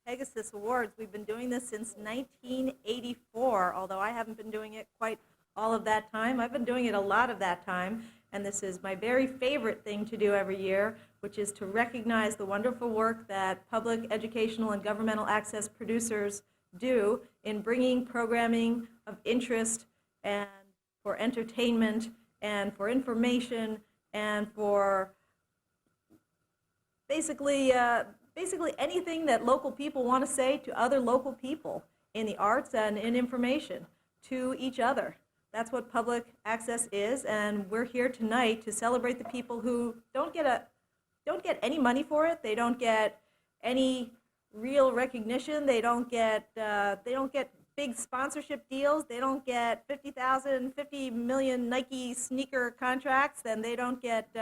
PEGASYS Awards. We've been doing this since 1984, although I haven't been doing it quite all of that time. I've been doing it a lot of that time, and this is my very favorite thing to do every year, which is to recognize the wonderful work that public, educational, and governmental access producers do in bringing programming of interest and for entertainment and for information and for basically anything that local people want to say to other local people in the arts and in information to each other. That's what public access is, and we're here tonight to celebrate the people who don't get any money for it. They don't get any real recognition. They don't get big sponsorship deals. They don't get 50 million Nike sneaker contracts. Then they don't get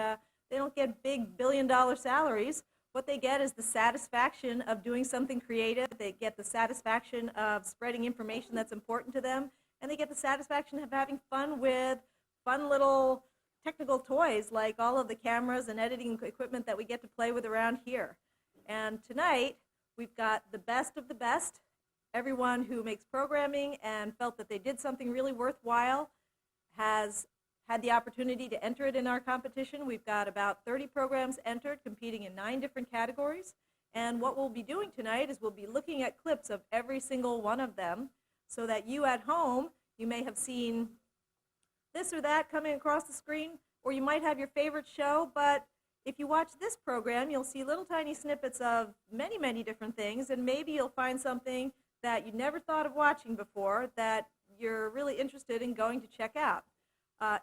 big billion-dollar salaries. What they get is the satisfaction of doing something creative. They get the satisfaction of spreading information that's important to them, and they get the satisfaction of having fun with fun little technical toys like all of the cameras and editing equipment that we get to play with around here. And tonight, we've got the best of the best. Everyone who makes programming and felt that they did something really worthwhile has had the opportunity to enter it in our competition. We've got about 30 programs entered, competing in 9 different categories. And what we'll be doing tonight is we'll be looking at clips of every single one of them so that you at home, you may have seen this or that coming across the screen, or you might have your favorite show, but if you watch this program, you'll see little tiny snippets of many, many different things, and maybe you'll find something that you never thought of watching before that you're really interested in going to check out.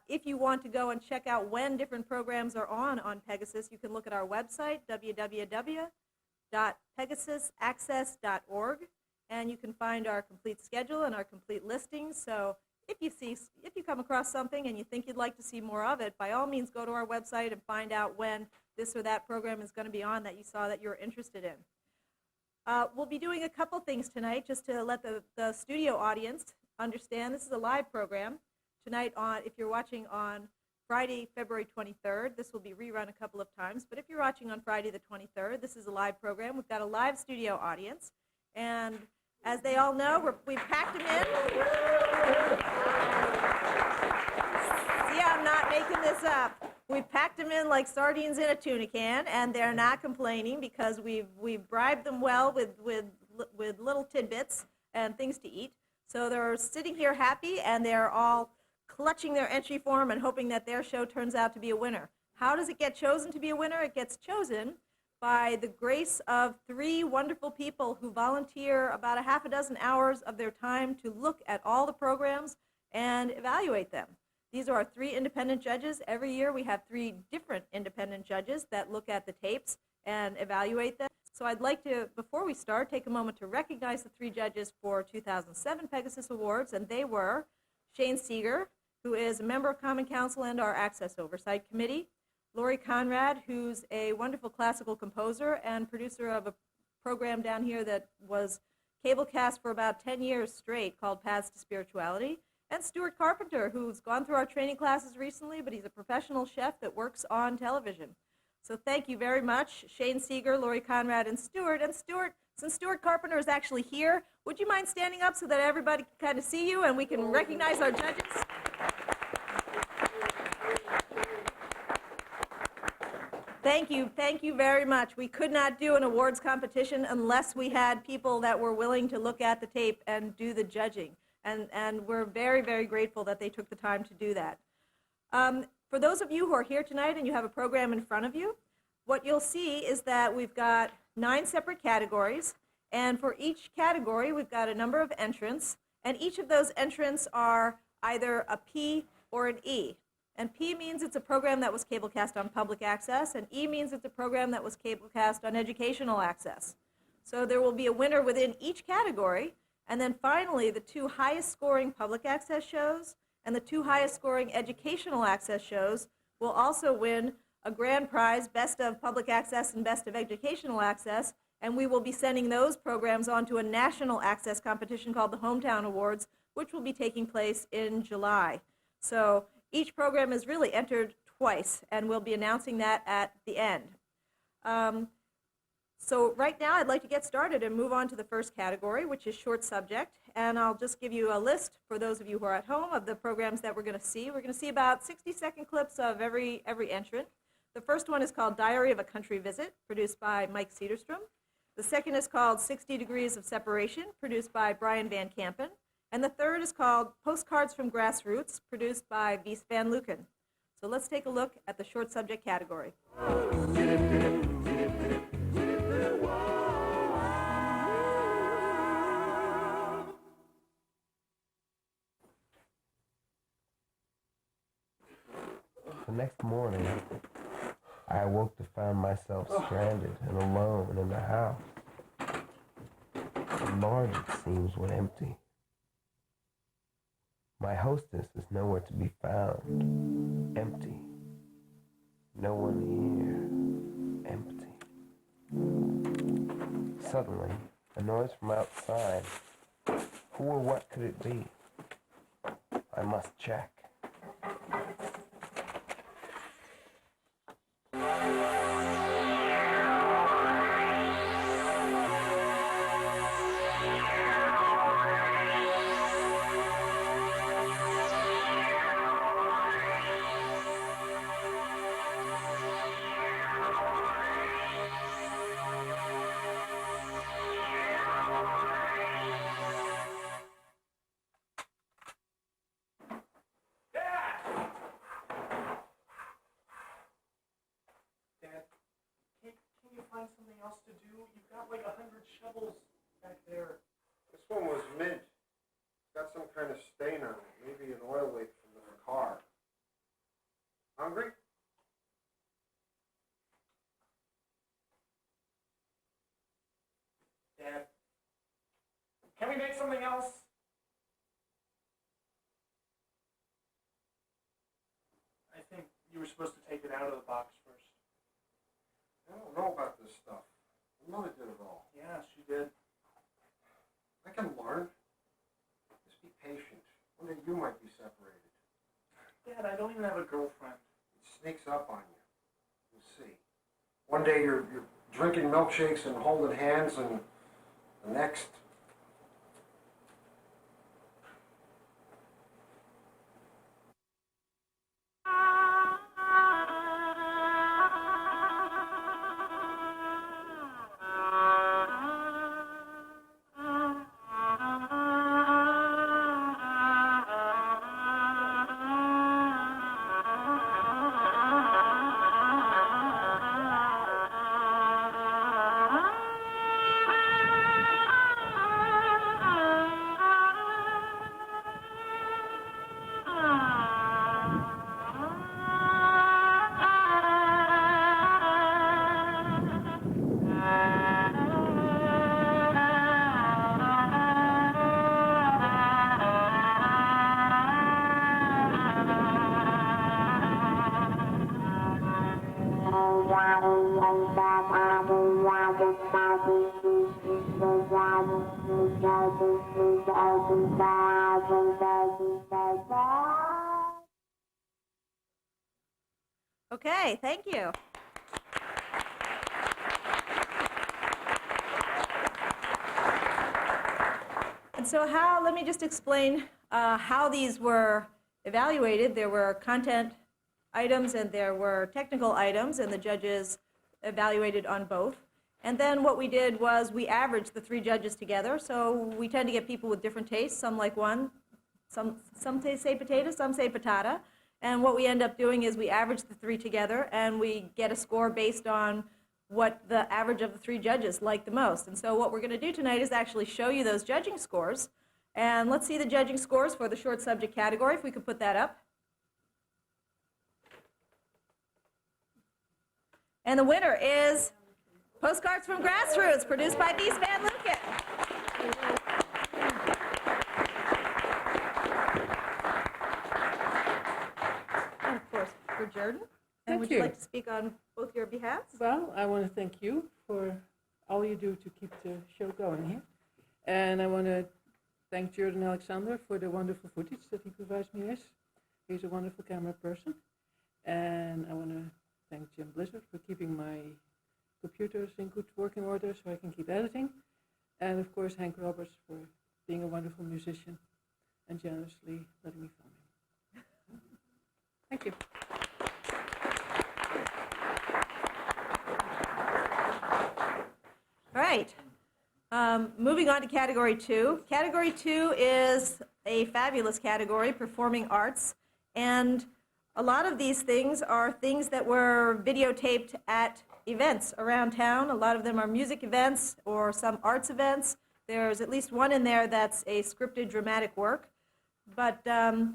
If you want to go and check out when different programs are on PEGASYS, you can look at our website, www.pegasusaccess.org, and you can find our complete schedule and our complete listings. So if you come across something and you think you'd like to see more of it, by all means go to our website and find out when this or that program is going to be on that you saw that you're interested in. We'll be doing a couple things tonight just to let the studio audience understand this is a live program. Tonight, if you're watching on Friday, February 23rd, this will be rerun a couple of times, but if you're watching on Friday the 23rd, this is a live program. We've got a live studio audience, and as they all know, we've packed them in. See, I'm not making this up. We've packed them in like sardines in a tuna can, and they're not complaining because we've bribed them well with little tidbits and things to eat. So they're sitting here happy, and they're all clutching their entry form and hoping that their show turns out to be a winner. How does it get chosen to be a winner? It gets chosen by the grace of 3 wonderful people who volunteer about a half a dozen hours of their time to look at all the programs and evaluate them. These are our 3 independent judges. Every year we have 3 different independent judges that look at the tapes and evaluate them. So I'd like to, before we start, take a moment to recognize the 3 judges for 2007 PEGASYS Awards, and they were Shane Seeger, who is a member of Common Council and our Access Oversight Committee, Lori Conrad, who's a wonderful classical composer and producer of a program down here that was cablecast for about 10 years straight called Paths to Spirituality, and Stuart Carpenter, who's gone through our training classes recently, but he's a professional chef that works on television. So thank you very much, Shane Seeger, Lori Conrad, and Stuart. And Stuart, since Stuart Carpenter is actually here, would you mind standing up so that everybody can kind of see you and we can recognize our judges? Thank you very much. We could not do an awards competition unless we had people that were willing to look at the tape and do the judging. And we're very, very grateful that they took the time to do that. For those of you who are here tonight and you have a program in front of you, what you'll see is that we've got 9 separate categories, and for each category we've got a number of entrants, and each of those entrants are either a P or an E. And P means it's a program that was cablecast on public access, and E means it's a program that was cablecast on educational access. So there will be a winner within each category, and then finally the 2 highest scoring public access shows and the 2 highest scoring educational access shows will also win a grand prize, Best of Public Access and Best of Educational Access, and we will be sending those programs on to a national access competition called the Hometown Awards, which will be taking place in July. So each program is really entered twice, and we'll be announcing that at the end. So right now I'd like to get started and move on to the first category, which is short subject, and I'll just give you a list for those of you who are at home of the programs that we're going to see. We're going to see about 60-second clips of every entrant. The first one is called Diary of a Country Visit, produced by Mike Cedarstrom. The second is called 60 Degrees of Separation, produced by Brian Van Kampen. And the third is called Postcards from Grassroots, produced by Wies van Leuken. So let's take a look at the short subject category. The next morning, I awoke to find myself stranded and alone in the house. The large, it seems, was empty. My hostess is nowhere to be found. Empty. No one here. Empty. Suddenly, a noise from outside. Who or what could it be? I must check. Find something else to do? You've got like 100 shovels back there. This one was mint. It's got some kind of stain on it. Maybe an oil leak from the car. Hungry? Dad, can we make something else? I think you were supposed to take it out of the box first. I don't know about this stuff. Mother did it all. Yeah, she did. I can learn. Just be patient. One day you might be separated. Dad, I don't even have a girlfriend. It sneaks up on you. You'll see. One day you're drinking milkshakes and holding hands, and the next... Okay, thank you. And so let me just explain how these were evaluated. There were content items and there were technical items, and the judges evaluated on both. And then what we did was we averaged the 3 judges together, so we tend to get people with different tastes. Some like one, some say potato, some say patata. And what we end up doing is we average the 3 together, and we get a score based on what the average of the 3 judges like the most. And so what we're going to do tonight is actually show you those judging scores. And let's see the judging scores for the short subject category, if we could put that up. And the winner is Postcards from Grassroots, produced by Wies van Leuken. And of course, for Jordan. And Thank would you you. like to speak on both your behalves? Well, I want to thank you for all you do to keep the show going here. And I want to thank Jordan Alexander for the wonderful footage that he provides me with. He's a wonderful camera person. And I want to thank Jim Blizzard for keeping my computers in good working order so I can keep editing. And of course, Hank Roberts for being a wonderful musician and generously letting me film him. Thank you. All right. Moving on to Category 2. Category 2 is a fabulous category, performing arts. And a lot of these things are things that were videotaped at events around town. A lot of them are music events or some arts events. There's at least one in there that's a scripted dramatic work. But, and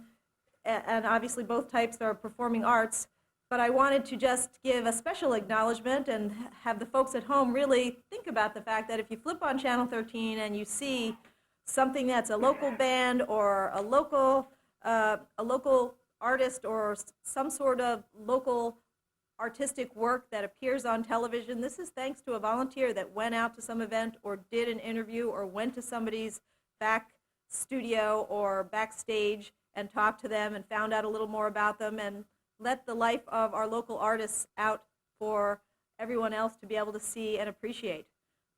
obviously both types are performing arts. But I wanted to just give a special acknowledgement and have the folks at home really think about the fact that if you flip on Channel 13 and you see something that's a local band or a local artist or some sort of local artistic work that appears on television, this is thanks to a volunteer that went out to some event or did an interview or went to somebody's back studio or backstage and talked to them and found out a little more about them and let the life of our local artists out for everyone else to be able to see and appreciate.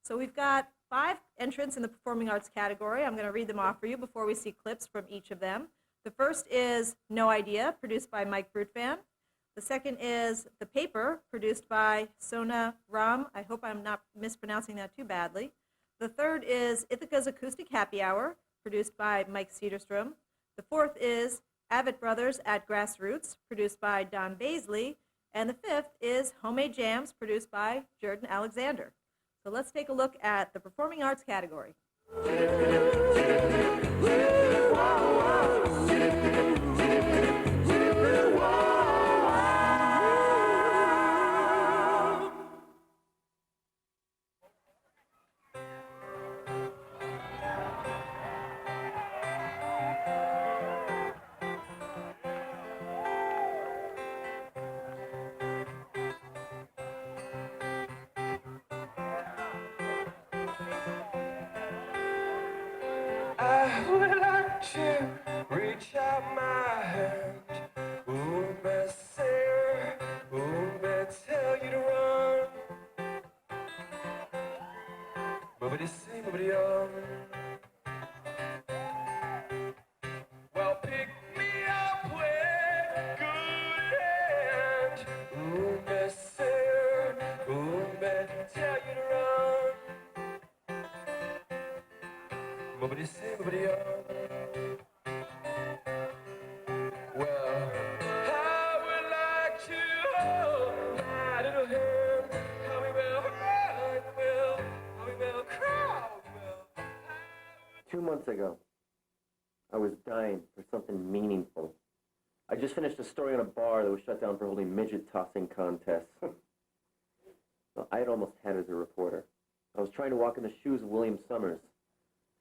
So we've got 5 entrants in the performing arts category. I'm going to read them off for you before we see clips from each of them. The first is No Idea, produced by Mike Brutvan. The second is The Paper, produced by Sona Ram. I hope I'm not mispronouncing that too badly. The third is Ithaca's Acoustic Happy Hour, produced by Mike Cedarstrom. The fourth is Avett Brothers at Grassroots, produced by Don Bazley. And the fifth is Homemade Jams, produced by Jordan Alexander. So let's take a look at the performing arts category. I would like to reach out my hand, say, tell you to run. Boobity say, boobity on. Well, pick me up with good hand. Say, tell you to run. Boobity say, boobity on. Well, I would like to hold my little hand. How we will run, how we will cry, 2 months ago, I was dying for something meaningful. I just finished a story on a bar that was shut down for holding midget tossing contests. Well, I had almost had it as a reporter. I was trying to walk in the shoes of William Summers.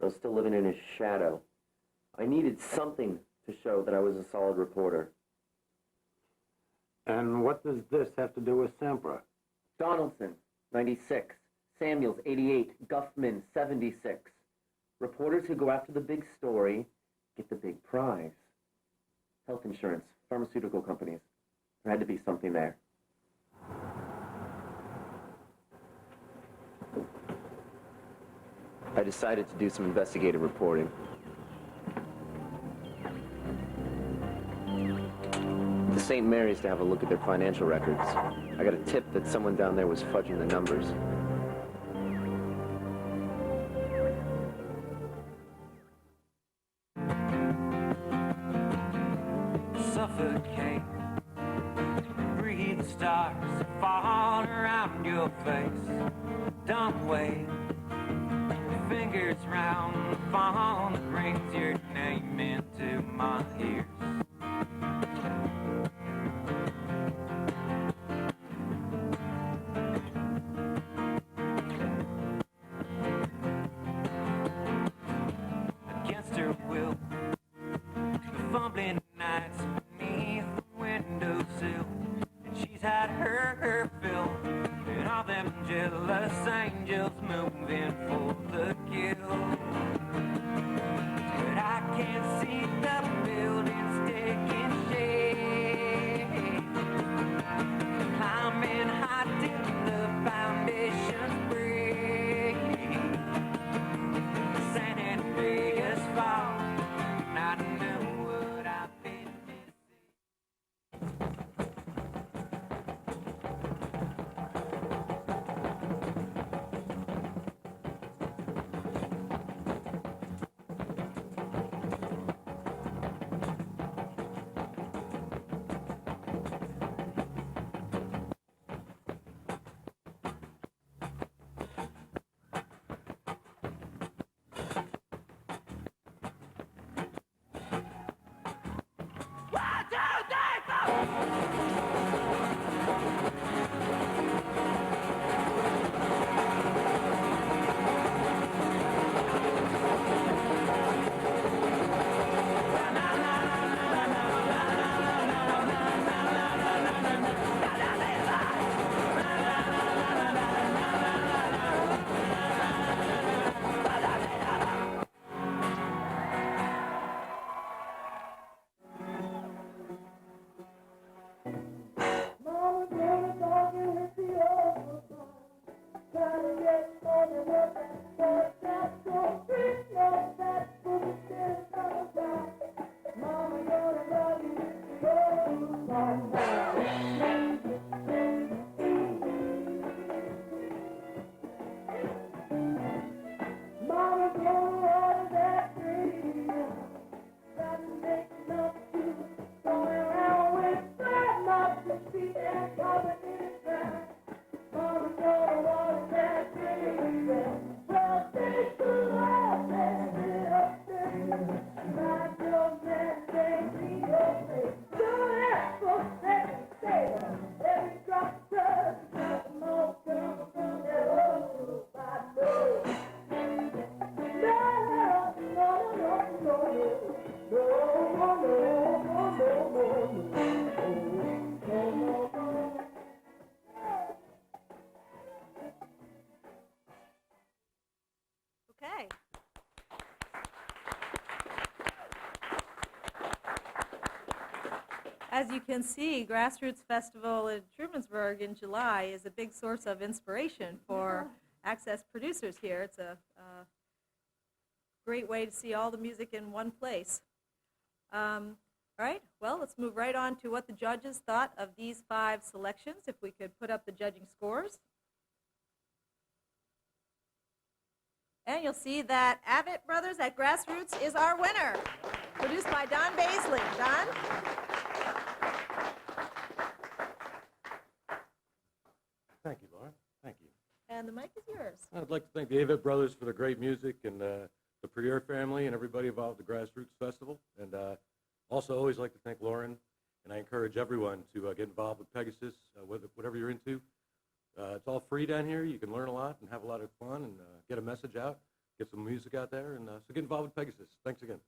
I was still living in his shadow. I needed something to show that I was a solid reporter. And what does this have to do with Sempra? Donaldson, 96. Samuels, 88. Guffman, 76. Reporters who go after the big story get the big prize. Health insurance, pharmaceutical companies. There had to be something there. I decided to do some investigative reporting. The St. Mary's to have a look at their financial records. I got a tip that someone down there was fudging the numbers. Suffocate, breathe the stars fall around your face. Don't wait, fingers round the phone that brings your name into my ears. Against her will, the fumbling nights beneath the windowsill, and she's had her fill, and all them jealous angels moving for the kill. But I can't see the buildings taking shape, climbing high till the foundations break. San Andreas fall, and I know what I've been missing. Okay. As you can see, Grassroots Festival in Trumansburg in July is a big source of inspiration for Access producers here. It's a great way to see all the music in one place. All right, well, let's move right on to what the judges thought of these 5 selections. If we could put up the judging scores. And you'll see that Avett Brothers at Grassroots is our winner, produced by Don Bazley. Don? Thank you, Lauren. Thank you. And the mic is yours. I'd like to thank the Avett Brothers for the great music and the Prieur family and everybody involved at the Grassroots Festival. And also always like to thank Lauren, and I encourage everyone to get involved with Pegasus, whatever you're into. It's all free down here. You can learn a lot and have a lot of fun and get a message out, get some music out there, and so get involved with Pegasus. Thanks again.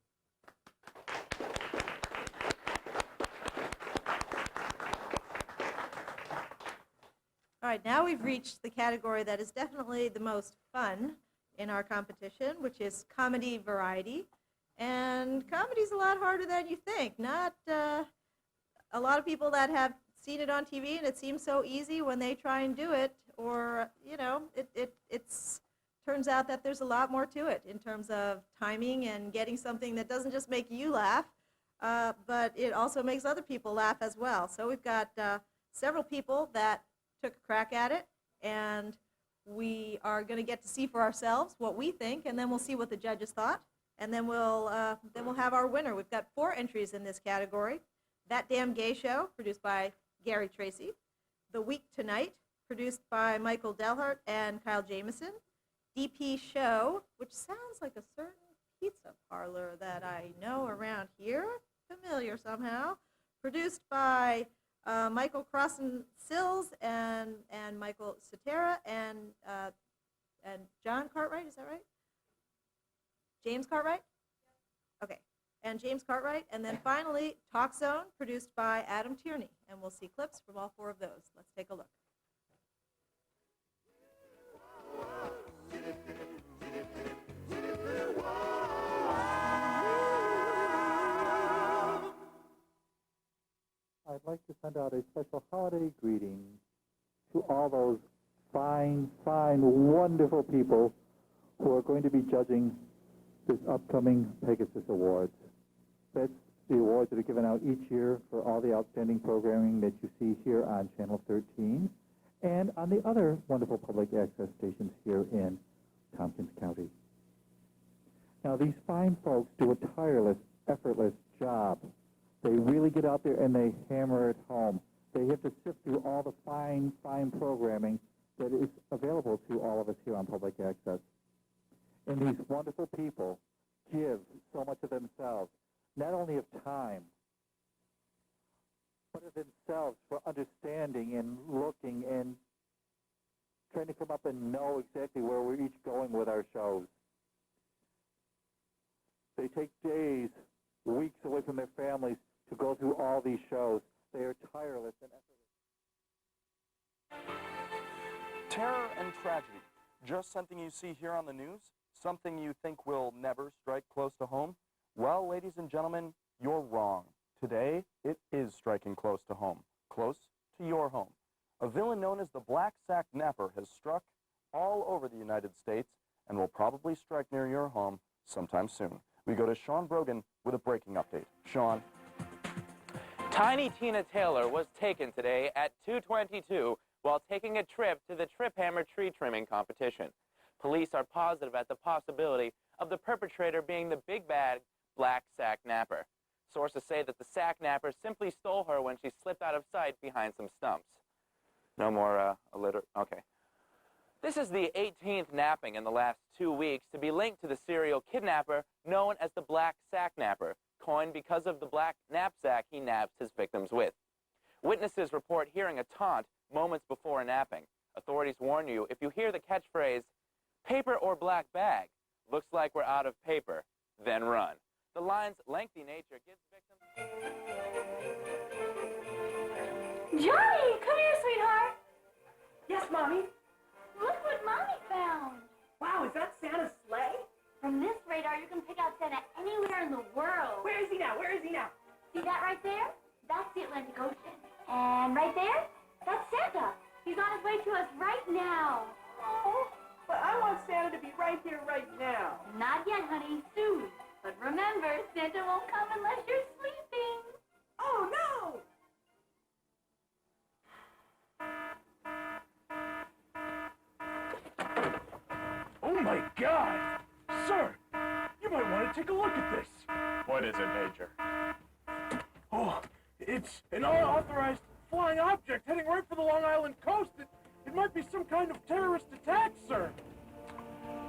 All right, now we've reached the category that is definitely the most fun in our competition, which is comedy variety. And comedy's a lot harder than you think. Not a lot of people that have seen it on TV and it seems so easy when they try and do it, or, you know, it's turns out that there's a lot more to it in terms of timing and getting something that doesn't just make you laugh, but it also makes other people laugh as well. So we've got several people that took a crack at it, and we are going to get to see for ourselves what we think, and then we'll see what the judges thought, and then we'll have our winner. We've got 4 entries in this category. That Damn Gay Show, produced by Gary Tracy. The Week Tonight, produced by Michael Dehart and Kyle Jamieson. DP Show, which sounds like a certain pizza parlor that I know around here, familiar somehow, produced by Michael Crossan-Sills and Michael Cetera and John Cartwright, is that right? James Cartwright? Okay, and James Cartwright. And then finally, Talk Zone, produced by Adam Tierney. And we'll see clips from all 4 of those. Let's take a look. I'd like to send out a special holiday greeting to all those fine, fine, wonderful people who are going to be judging this upcoming PEGASYS Awards. That's the awards that are given out each year for all the outstanding programming that you see here on Channel 13 and on the other wonderful public access stations here in Tompkins County. Now, these fine folks do a tireless, effortless job. They really get out there and they hammer it home. They have to sift through all the fine, fine programming that is available to all of us here on public access. And these wonderful people give so much of themselves, not only of time, but of themselves for understanding and looking and trying to come up and know exactly where we're each going with our shows. They take days, weeks away from their families to go through all these shows. They are tireless and effortless. Terror and tragedy, just something you see here on the news? Something you think will never strike close to home? Well, ladies and gentlemen, you're wrong. Today, it is striking close to home, close to your home. A villain known as the Black Sack Napper has struck all over the United States and will probably strike near your home sometime soon. We go to Sean Brogan with a breaking update. Sean. Tiny Tina Taylor was taken today at 2:22 while taking a trip to the Trip Hammer tree trimming competition. Police are positive at the possibility of the perpetrator being the big bad Black Sack Napper. Sources say that the sack napper simply stole her when she slipped out of sight behind some stumps. No more okay. This is the 18th napping in the last 2 weeks to be linked to the serial kidnapper known as the Black Sack Napper, coined because of the black knapsack he naps his victims with. Witnesses report hearing a taunt moments before a napping. Authorities warn you, if you hear the catchphrase, "Paper or black bag, looks like we're out of paper," then run. The line's lengthy nature gives victims... Johnny, come here, sweetheart. Yes, Mommy? Look what Mommy found. Wow, is that Santa's sleigh? From this radar, you can pick out Santa anywhere in the world. Where is he now? Where is he now? See that right there? That's the Atlantic Ocean. And right there, that's Santa. He's on his way to us right now. Oh, but I want Santa to be right here, right now. Not yet, honey. Soon. But remember, Santa won't come unless you're sleeping. Oh, no! Oh, my God! Sir, you might want to take a look at this. What is it, Major? Oh, it's an unauthorized flying object heading right for the Long Island coast. It might be some kind of terrorist attack, sir.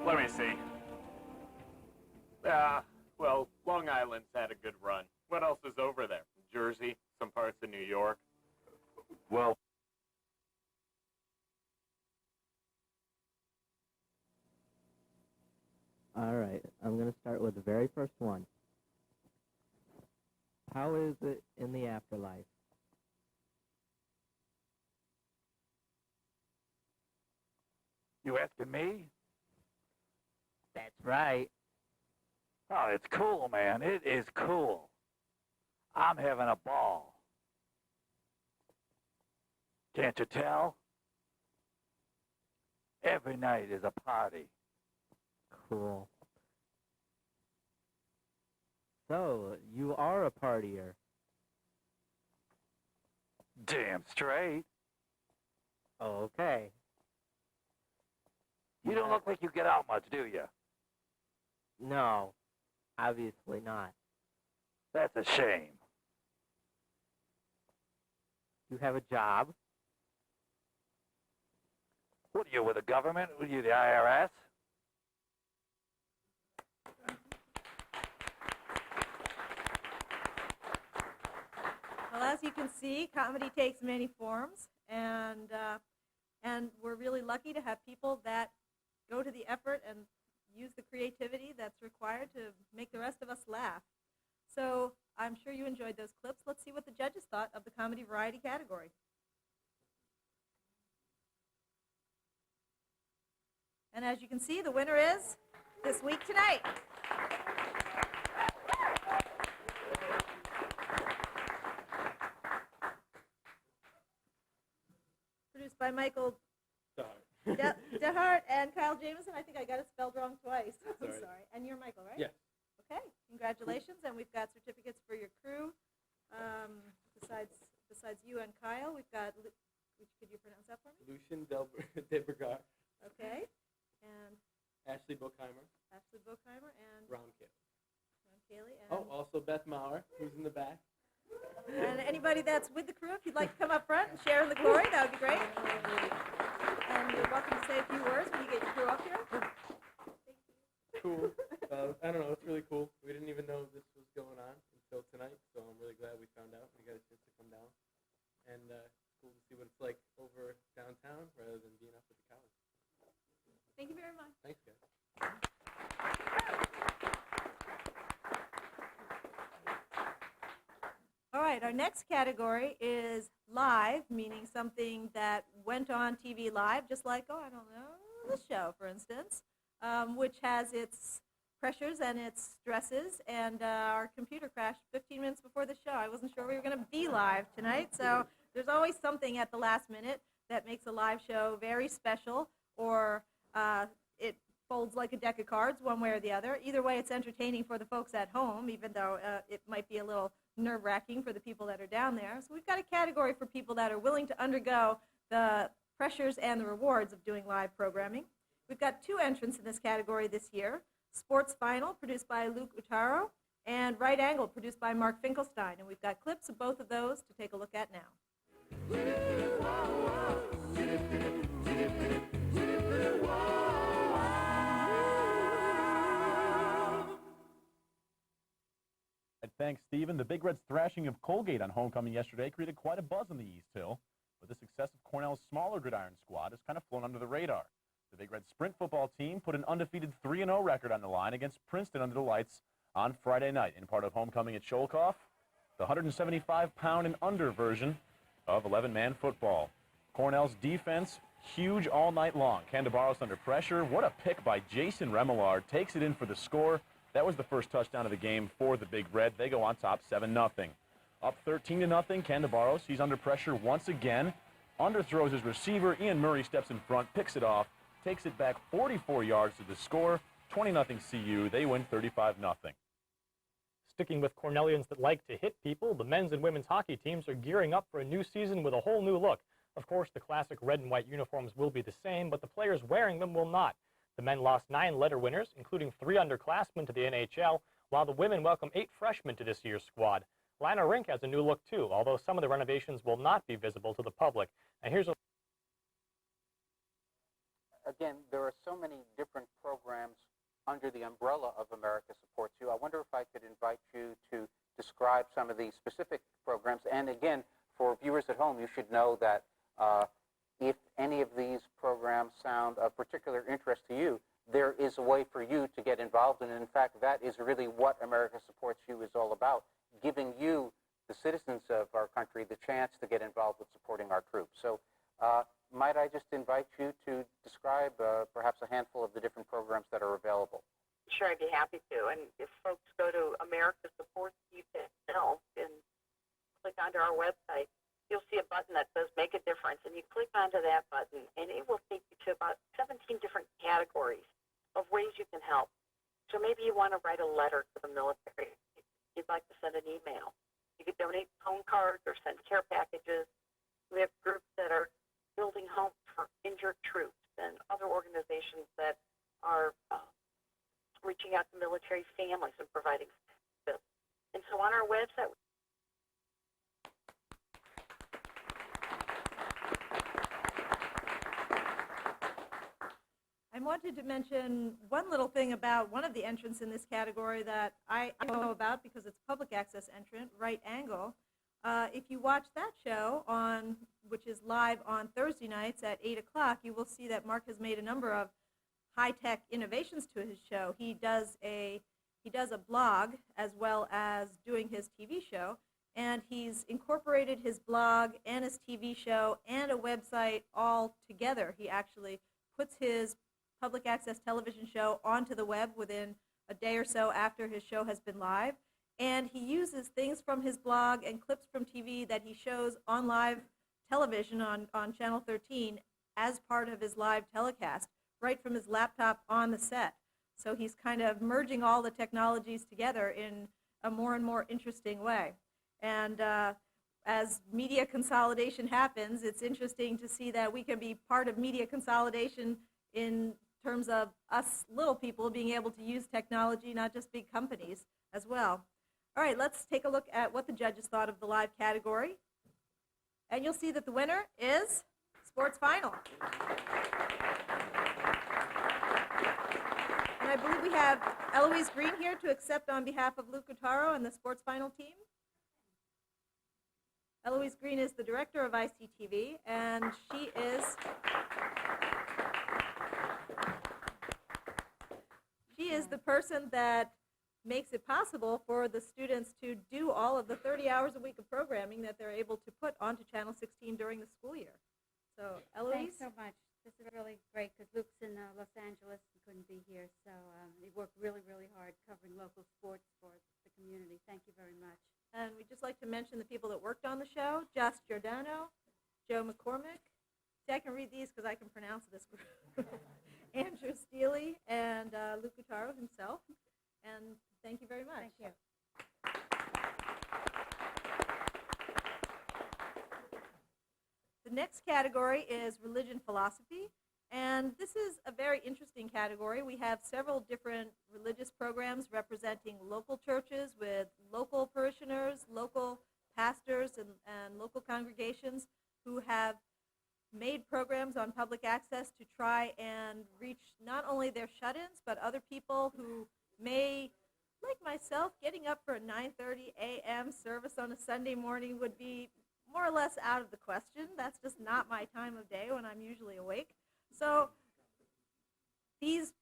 Let me see. Well, Long Island's had a good run. What else is over there? Jersey, some parts of New York. Well, all right, I'm going to start with the very first one. How is it in the afterlife? You asking me? That's right. Oh, it's cool, man. It is cool. I'm having a ball. Can't you tell? Every night is a party. Cool. So, you are a partier. Damn straight. Okay. You don't look like you get out much, do you? No, obviously not. That's a shame. You have a job? What are you, with the government? What are you, the IRS? Well, as you can see, comedy takes many forms, and we're really lucky to have people that go to the effort and use the creativity that's required to make the rest of us laugh. So I'm sure you enjoyed those clips. Let's see what the judges thought of the comedy variety category. And as you can see, the winner is This Week Tonight. Produced by Michael Dehart and Kyle Jamieson. I think I got it spelled wrong twice. I'm sorry. And you're Michael, right? Yes. Okay. Congratulations. And we've got certificates for your crew. Besides you and Kyle, we've got, could you pronounce that for me? Lucian Debergar. Okay. And Ashley Bockheimer. Ashley Bockheimer and Ron Cayley. Ron Cayley. And Also Beth Maurer, who's in the back. And anybody that's with the crew, if you'd like to come up front and share in the glory, that would be great. And you're welcome to say a few words when you get your crew up here. Cool. I don't know, it's really cool. We didn't even know this was going on until tonight, so I'm really glad we found out. We got a chance to come down. And it's cool to see what it's like over downtown rather than being up at the college. Thank you very much. Thanks, guys. All right, our next category is live, meaning something that went on TV live, just like, I don't know, this show, for instance, which has its pressures and its stresses, and our computer crashed 15 minutes before the show. I wasn't sure we were going to be live tonight, so there's always something at the last minute that makes a live show very special, or it folds like a deck of cards one way or the other. Either way, it's entertaining for the folks at home, even though it might be a little nerve-wracking for the people that are down there. So we've got a category for people that are willing to undergo the pressures and the rewards of doing live programming. We've got two entrants in this category this year. Sports Final, produced by Luke Uttaro, and Right Angle, produced by Mark Finkelstein. And we've got clips of both of those to take a look at now. Thanks, Stephen. The Big Red's thrashing of Colgate on homecoming yesterday created quite a buzz in the East Hill, but the success of Cornell's smaller gridiron squad has kind of flown under the radar. The Big Red sprint football team put an undefeated 3-0 record on the line against Princeton under the lights on Friday night in part of homecoming at Sholkoff, the 175-pound and under version of 11-man football. Cornell's defense, huge all night long. Candebaros under pressure. What a pick by Jason Remillard. Takes it in for the score. That was the first touchdown of the game for the Big Red. They go on top 7-0. Up 13-0, Candebaros. He's under pressure once again. Underthrows his receiver. Ian Murray steps in front, picks it off, takes it back 44 yards to the score. 20-0 CU. They win 35-0. Sticking with Cornellians that like to hit people, the men's and women's hockey teams are gearing up for a new season with a whole new look. Of course, the classic red and white uniforms will be the same, but the players wearing them will not. The men lost 9 letter winners, including 3 underclassmen to the NHL, while the women welcome 8 freshmen to this year's squad. Lana Rink has a new look too, although some of the renovations will not be visible to the public. And here's a... Again, there are so many different programs under the umbrella of America Supports You. I wonder if I could invite you to describe some of the specific programs. And again, for viewers at home, you should know that if any of these programs sound of particular interest to you, there is a way for you to get involved. And in fact, that is really what America Supports You is all about, giving you, the citizens of our country, the chance to get involved with supporting our troops. So might I just invite you to describe perhaps a handful of the different programs that are available? Sure, I'd be happy to. And if folks go to America Supports You and click onto our website, you'll see a button that says Make a Difference, and you click onto that button, and it will take you to about 17 different categories of ways you can help. So maybe you want to write a letter to the military. you'd like to send an email. You could donate phone cards or send care packages. We have groups that are building homes for injured troops and other organizations that are reaching out to military families and providing services. And so on our website, I wanted to mention one little thing about one of the entrants in this category that I know about because it's public access entrant, Right Angle. If you watch that show, which is live on Thursday nights at 8 o'clock, you will see that Mark has made a number of high-tech innovations to his show. He does a blog as well as doing his TV show, and he's incorporated his blog and his TV show and a website all together. He actually puts his public access television show onto the web within a day or so after his show has been live. And he uses things from his blog and clips from TV that he shows on live television on Channel 13 as part of his live telecast, right from his laptop on the set. So he's kind of merging all the technologies together in a more and more interesting way. And as media consolidation happens, it's interesting to see that we can be part of media consolidation in terms of us little people being able to use technology, not just big companies as well. All right, let's take a look at what the judges thought of the live category. And you'll see that the winner is Sports Final. And I believe we have Eloise Green here to accept on behalf of Luke Uttaro and the Sports Final team. Eloise Green is the director of ICTV, and she is the person that makes it possible for the students to do all of the 30 hours a week of programming that they're able to put onto Channel 16 during the school year. So, Eloise? Thanks so much. This is really great because Luke's in Los Angeles and couldn't be here, so he worked really, really hard covering local sports for the community. Thank you very much. And we'd just like to mention the people that worked on the show: Josh Giordano, Joe McCormick. See, I can read these because I can pronounce this. Andrew Steele and Luke Uttaro himself. And thank you very much. Thank you. The next category is religion philosophy, and this is a very interesting category. We have several different religious programs representing local churches with local parishioners, local pastors, and local congregations who have made programs on public access to try and reach not only their shut-ins, but other people who may, like myself, getting up for a 9:30 a.m. service on a Sunday morning would be more or less out of the question. That's just not my time of day when I'm usually awake. So these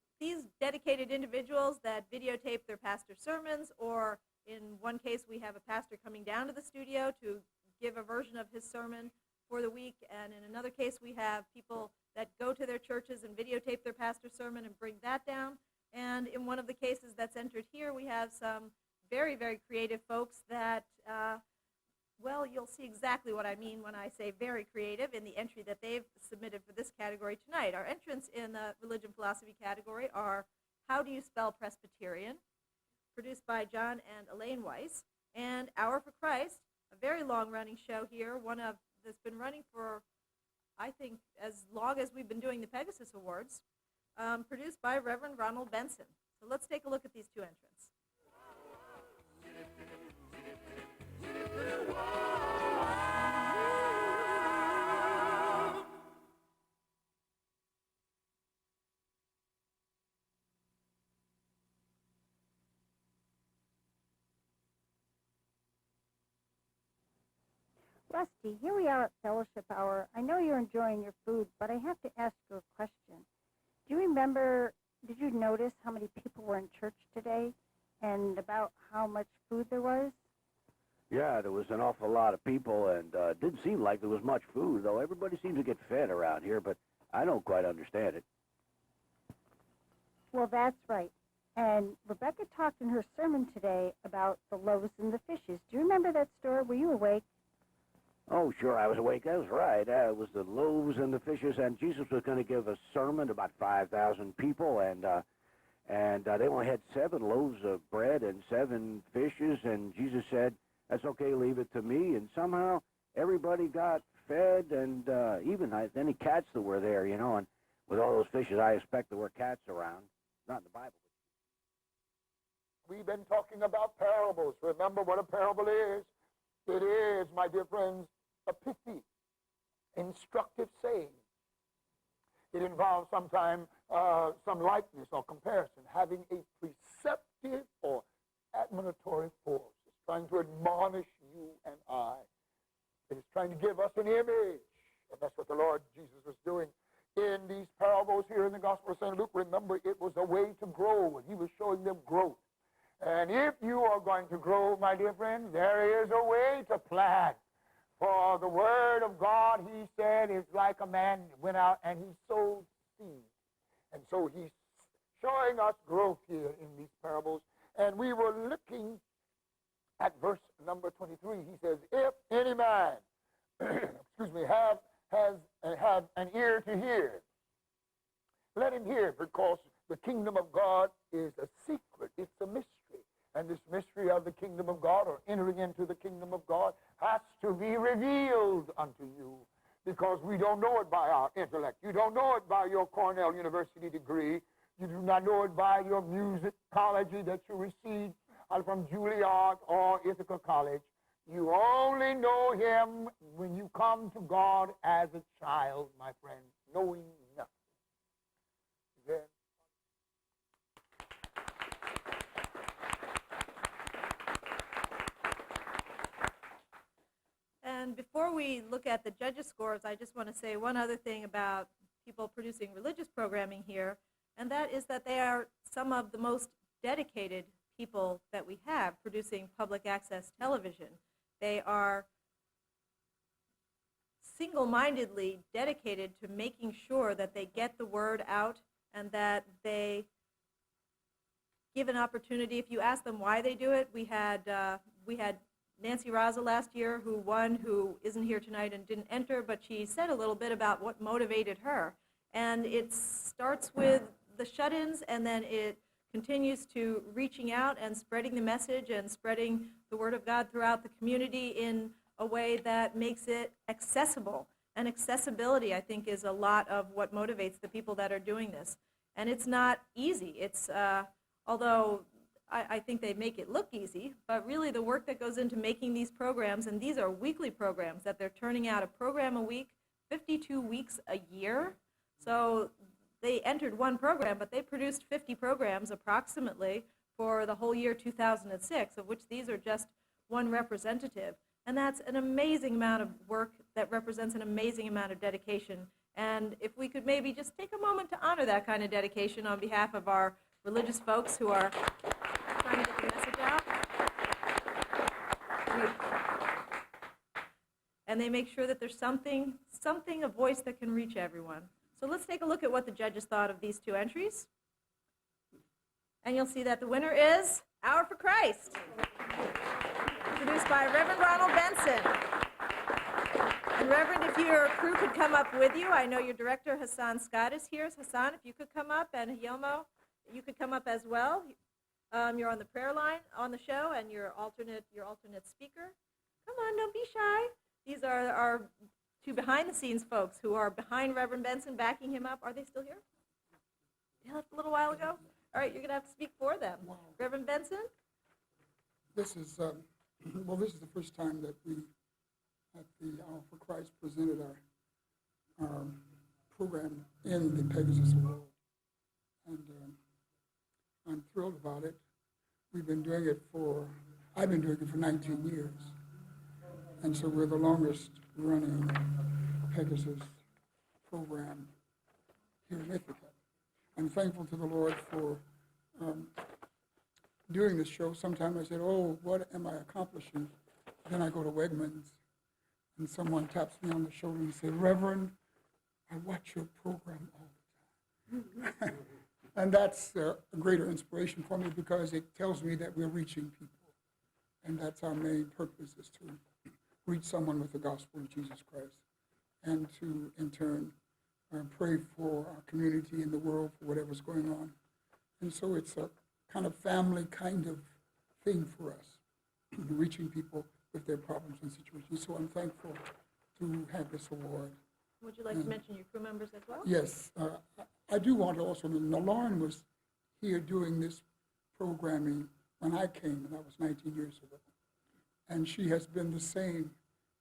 dedicated individuals that videotape their pastor's sermons, or in one case we have a pastor coming down to the studio to give a version of his sermon for the week, and in another case we have people that go to their churches and videotape their pastor's sermon and bring that down. And in one of the cases that's entered here, we have some very, very creative folks that, well, you'll see exactly what I mean when I say very creative in the entry that they've submitted for this category tonight. Our entrants in the religion philosophy category are How Do You Spell Presbyterian, produced by John and Elaine Weiss, and Hour for Christ, a very long-running show here, one of that's been running for, I think, as long as we've been doing the PEGASYS Awards, produced by Reverend Ronald Benson. So let's take a look at these two entrants. Rusty, here we are at Fellowship Hour. I know you're enjoying your food, but I have to ask you a question. Do you remember, did you notice how many people were in church today and about how much food there was? Yeah, there was an awful lot of people, and it didn't seem like there was much food, though everybody seems to get fed around here, but I don't quite understand it. Well, that's right. And Rebecca talked in her sermon today about the loaves and the fishes. Do you remember that story? Were you awake? Oh, sure, I was awake. That was right. It was the loaves and the fishes, and Jesus was going to give a sermon to about 5,000 people, and And they only had 7 loaves of bread and 7 fishes, and Jesus said, that's okay, leave it to me. And somehow everybody got fed, and even any cats that were there, you know, and with all those fishes, I expect there were cats around. Not in the Bible. We've been talking about parables. Remember what a parable is? It is, my dear friends, a pithy, instructive saying. It involves sometimes some likeness or comparison, having a preceptive or admonitory force. It's trying to admonish you and I. It is trying to give us an image. And that's what the Lord Jesus was doing in these parables here in the Gospel of St. Luke. Remember, it was a way to grow, and he was showing them growth. And if you are going to grow, my dear friends, there is a way to plant. For the word of God, he said, is like a man went out and he sowed seed. And so he's showing us growth here in these parables. And we were looking at verse number 23. He says, if any man, excuse me, have an ear to hear, let him hear, because the kingdom of God is a secret. It's a mystery. And this mystery of the kingdom of God, or entering into the kingdom of God, has to be revealed unto you, because we don't know it by our intellect. You don't know it by your Cornell University degree. You do not know it by your musicology that you received from Juilliard or Ithaca College. You only know him when you come to God as a child, my friend, knowing nothing. Then And before we look at the judges' scores, I just want to say one other thing about people producing religious programming here, and that is that they are some of the most dedicated people that we have producing public access television. They are single-mindedly dedicated to making sure that they get the word out and that they give an opportunity. If you ask them why they do it, we had Nancy Raza last year who won, who isn't here tonight and didn't enter, but she said a little bit about what motivated her. And it starts with the shut-ins, and then it continues to reaching out and spreading the message and spreading the word of God throughout the community in a way that makes it accessible. And accessibility, I think, is a lot of what motivates the people that are doing this. And it's not easy. It's, although I think they make it look easy, but really the work that goes into making these programs, and these are weekly programs that they're turning out a program a week, 52 weeks a year. So they entered one program, but they produced 50 programs approximately for the whole year 2006, of which these are just one representative. And that's an amazing amount of work that represents an amazing amount of dedication. And if we could maybe just take a moment to honor that kind of dedication on behalf of our religious folks who are trying to get the message out. And they make sure that there's something, a voice that can reach everyone. So let's take a look at what the judges thought of these two entries. And you'll see that the winner is Hour for Christ, produced by Reverend Ronald Benson. And Reverend, if your crew could come up with you, I know your director, Hassan Scott, is here. Hassan, if you could come up, and Yomo, you could come up as well. You're on the prayer line on the show, and your alternate speaker. Come on, don't be shy. These are our two behind-the-scenes folks who are behind Reverend Benson, backing him up. Are they still here? They left a little while ago? All right, you're going to have to speak for them. Wow. Reverend Benson? This is, well, this is the first time that we, at the Hour for Christ, presented our program in the PEGASYS Awards. And I'm thrilled about it. I've been doing it for 19 years. And so we're the longest running PEGASYS program here in Ithaca. I'm thankful to the Lord for doing this show. Sometimes I said, oh, what am I accomplishing? Then I go to Wegmans and someone taps me on the shoulder and says, Reverend, I watch your program all the time. And that's a greater inspiration for me, because it tells me that we're reaching people. And that's our main purpose, is to reach someone with the gospel of Jesus Christ, and to, in turn, pray for our community and the world for whatever's going on. And so it's a kind of family kind of thing for us, reaching people with their problems and situations. So I'm thankful to have this award. Would you like to mention your crew members as well? Yes, I do want to also know, Lauren was here doing this programming when I came, and that was 19 years ago. And she has been the same.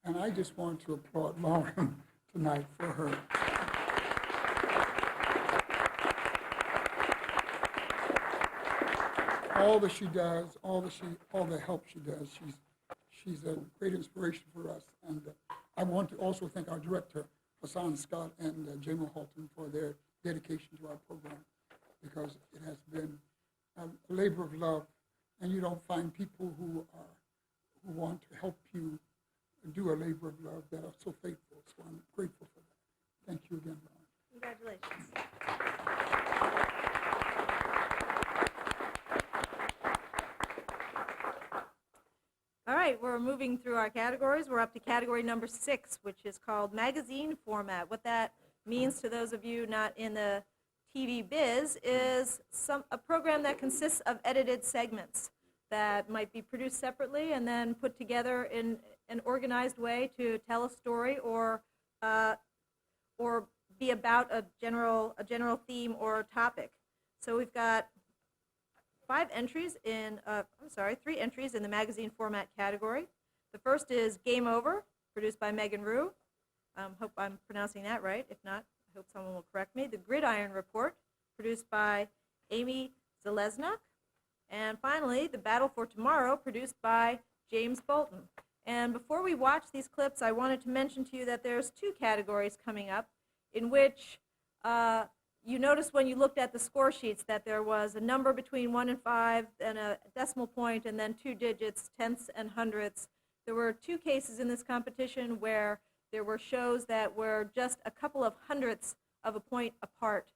And I just want to applaud Lauren tonight for her. All that she does, all the help she does, she's a great inspiration for us. And I want to also thank our director, Hassan Scott and Jamie Halton, for their dedication to our program, because it has been a labor of love, and you don't find people who want to help you do a labor of love that are so faithful. So I'm grateful for that. Thank you again, Lauren. Congratulations. All right, we're moving through our categories. We're up to category number 6, which is called magazine format. What that means to those of you not in the TV biz is a program that consists of edited segments that might be produced separately and then put together in an organized way to tell a story or be about a general theme or topic. So we've got 3 entries in the magazine format category. The first is Game Over, produced by Megan Rue. Hope I'm pronouncing that right. If not, I hope someone will correct me. The Gridiron Report, produced by Amy Zeleznock. And finally, The Battle for Tomorrow, produced by James Bolton. And before we watch these clips, I wanted to mention to you that there's 2 categories coming up in which you noticed when you looked at the score sheets that there was a number between 1 and 5 and a decimal point and then 2 digits, tenths and hundredths. There were 2 cases in this competition where there were shows that were just a couple of hundredths of a point apart.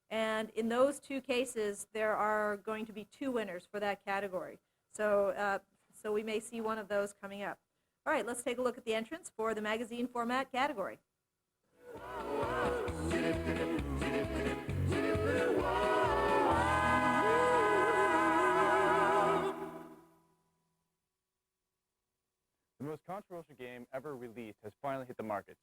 And in those 2 cases, there are going to be 2 winners for that category. So we may see one of those coming up. All right, let's take a look at the entrants for the magazine format category. The most controversial game ever released has finally hit the markets.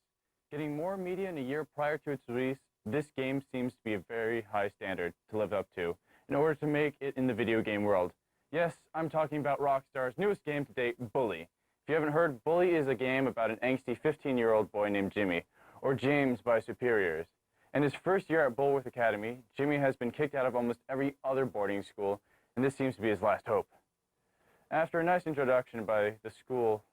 Getting more media in a year prior to its release, this game seems to be a very high standard to live up to in order to make it in the video game world. Yes, I'm talking about Rockstar's newest game to date, Bully. If you haven't heard, Bully is a game about an angsty 15-year-old boy named Jimmy, or James by superiors. In his first year at Bulworth Academy, Jimmy has been kicked out of almost every other boarding school, and this seems to be his last hope. After a nice introduction by the school,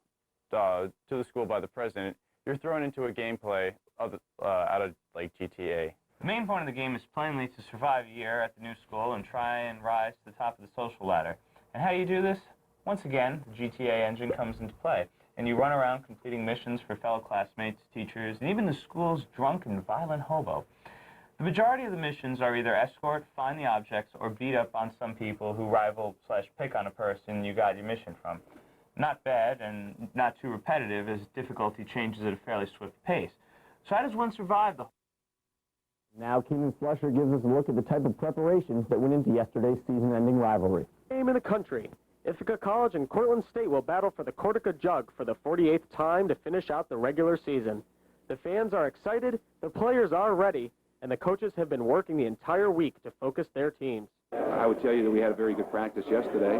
to the school by the president, you're thrown into a gameplay out of like GTA. The main point of the game is plainly to survive a year at the new school and try and rise to the top of the social ladder. And how do you do this? Once again, the GTA engine comes into play, and you run around completing missions for fellow classmates, teachers, and even the school's drunk and violent hobo. The majority of the missions are either escort, find the objects, or beat up on some people who rival/pick on a person you got your mission from. Not bad and not too repetitive, as difficulty changes at a fairly swift pace. So how does one survive the... Now Keenan Slusher gives us a look at the type of preparations that went into yesterday's season-ending rivalry. Game in the country. Ithaca College and Cortland State will battle for the Cortica Jug for the 48th time to finish out the regular season. The fans are excited, the players are ready, and the coaches have been working the entire week to focus their teams. I would tell you that we had a very good practice yesterday,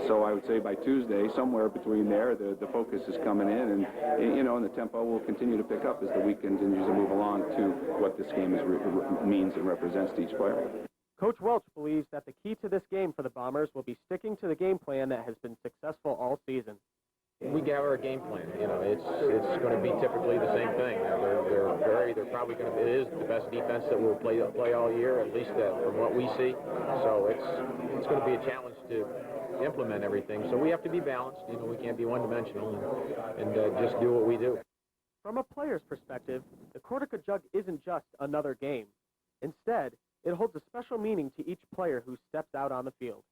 so I would say by Tuesday, somewhere between there, the focus is coming in, and you know, and the tempo will continue to pick up as the week continues to move along to what this game means and represents to each player. Coach Welch believes that the key to this game for the Bombers will be sticking to the game plan that has been successful all season. We gather a game plan. You know, it's going to be typically the same thing. They're probably going to. It is the best defense that we'll play all year, at least from what we see. So it's going to be a challenge to implement everything. So we have to be balanced. You know, we can't be one-dimensional and just do what we do. From a player's perspective, the Cortica Jug isn't just another game. Instead, it holds a special meaning to each player who steps out on the field.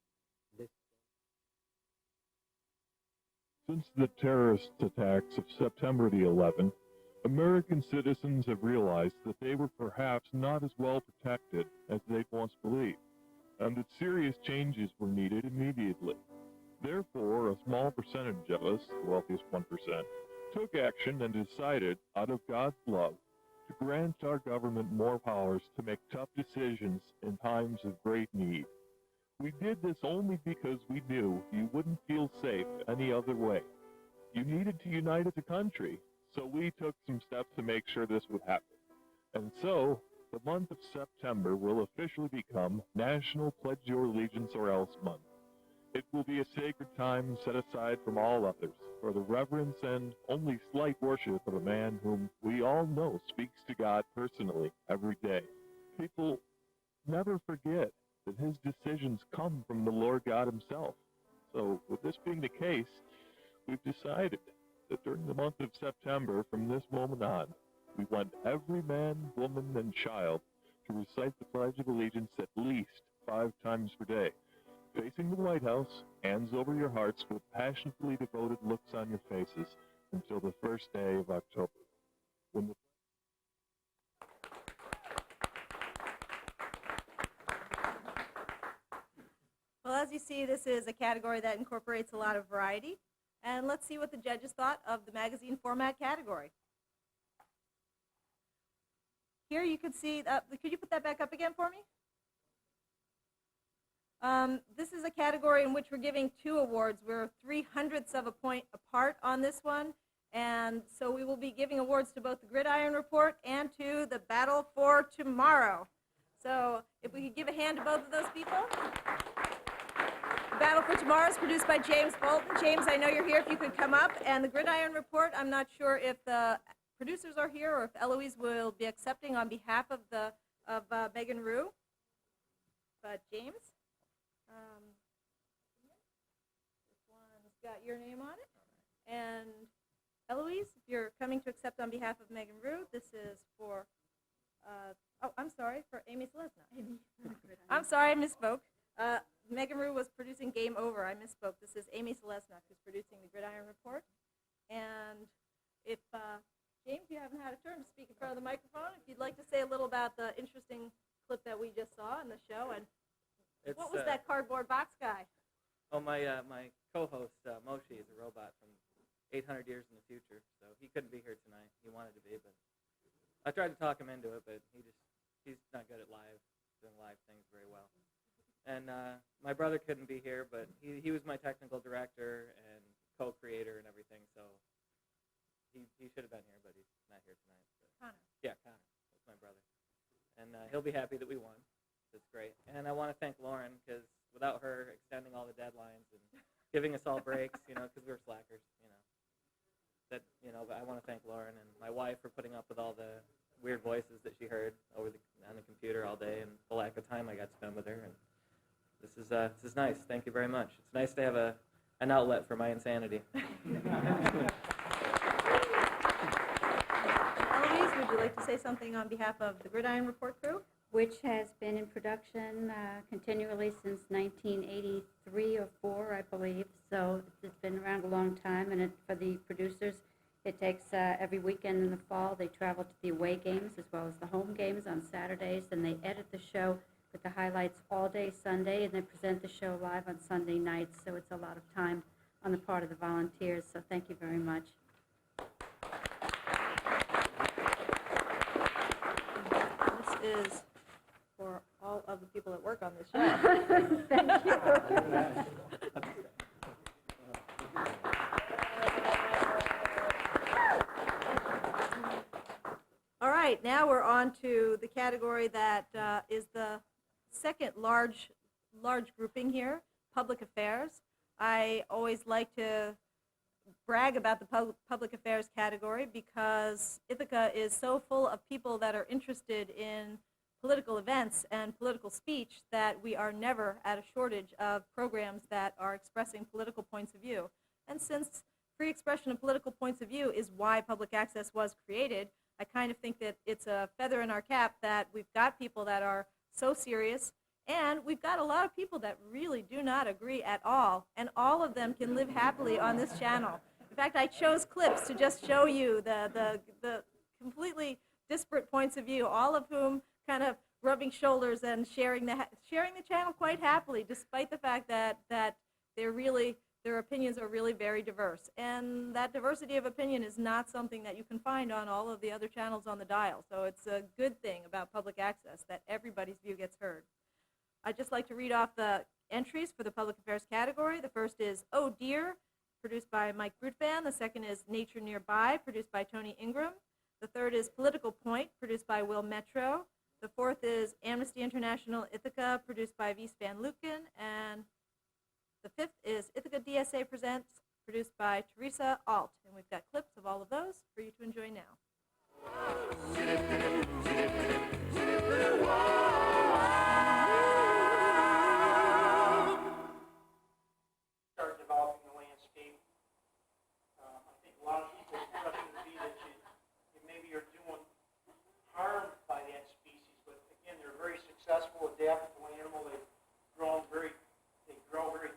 Since the terrorist attacks of September the 11th, American citizens have realized that they were perhaps not as well protected as they once believed. and that serious changes were needed immediately. Therefore, a small percentage of us, the wealthiest 1%, took action and decided, out of God's love, to grant our government more powers to make tough decisions in times of great need. We did this only because we knew you wouldn't feel safe any other way. You needed to unite as a country, so we took some steps to make sure this would happen. And so, the month of September will officially become National Pledge Your Allegiance or Else Month. It will be a sacred time set aside from all others for the reverence and only slight worship of a man whom we all know speaks to God personally every day. People never forget that his decisions come from the Lord God himself. So, with this being the case, we've decided that during the month of September, from this moment on, we want every man, woman, and child to recite the Pledge of Allegiance at least 5 times per day, facing the White House, hands over your hearts with passionately devoted looks on your faces until the first day of October. When the Well, as you see, this is a category that incorporates a lot of variety. And let's see what the judges thought of the magazine format category. Here you could see, could you put that back up again for me? This is a category in which we're giving 2 awards. We're 0.03 of a point apart on this one. And so we will be giving awards to both the Gridiron Report and to the Battle for Tomorrow. So if we could give a hand to both of those people. The Battle for Tomorrow is produced by James Bolton. James, I know you're here. If you could come up. And the Gridiron Report, I'm not sure if the producers are here or if Eloise will be accepting on behalf of Megan Rue. But James, this one's got your name on it. And Eloise, if you're coming to accept on behalf of Megan Rue, this is for, for Amy Zeleznock. I'm sorry, I misspoke. Megan Rue was producing Game Over. I misspoke. This is Amy Zeleznock who's producing the Gridiron Report. And if, James, you haven't had a turn to speak in front of the microphone, if you'd like to say a little about the interesting clip that we just saw in the show, and what was that cardboard box guy? Oh, my co-host, Moshe, is a robot from 800 years in the future, so he couldn't be here tonight. He wanted to be, but I tried to talk him into it, but he's not good at doing live things very well. And my brother couldn't be here, but he was my technical director and co-creator and everything, so he should have been here, but he's not here tonight. But. Connor. Yeah, Connor. That's my brother. And he'll be happy that we won. That's great. And I want to thank Lauren, because without her extending all the deadlines and giving us all breaks, because we're slackers, but I want to thank Lauren and my wife for putting up with all the weird voices that she heard on the computer all day and the lack of time I got to spend with her. And this is nice. Thank you very much. It's nice to have an outlet for my insanity. Eloise, would you like to say something on behalf of the Gridiron Report crew? Which has been in production continually since 1983 or 4, I believe. So it's been around a long time, and for the producers, it takes every weekend in the fall. They travel to the away games as well as the home games on Saturdays, and they edit the show with the highlights all day Sunday, and they present the show live on Sunday nights. So it's a lot of time on the part of the volunteers. So thank you very much. This is for all of the people that work on this show. Thank you. All right, now we're on to the category that is the second large grouping here, public affairs. I always like to brag about the public affairs category because Ithaca is so full of people that are interested in political events and political speech that we are never at a shortage of programs that are expressing political points of view. And since free expression of political points of view is why public access was created, I kind of think that it's a feather in our cap that we've got people that are so serious, and we've got a lot of people that really do not agree at all, and all of them can live happily on this channel. In fact, I chose clips to just show you the completely disparate points of view, all of whom kind of rubbing shoulders and sharing the channel quite happily, despite the fact that their opinions are really very diverse. And that diversity of opinion is not something that you can find on all of the other channels on the dial. So it's a good thing about public access that everybody's view gets heard. I'd just like to read off the entries for the public affairs category. The first is Oh Dear, produced by Mike Brutvan. The second is Nature Nearby, produced by Tony Ingraham. The third is Political Point, produced by Will Metro. The fourth is Amnesty International Ithaca, produced by Wies van Leuken. And the fifth is Ithaca DSA Presents, produced by Teresa Alt. And we've got clips of all of those for you to enjoy now. Start developing the landscape. I think a lot of people's impression would be that you maybe are doing harm by that species, but again, they're a very successful, adaptable animal. They grow very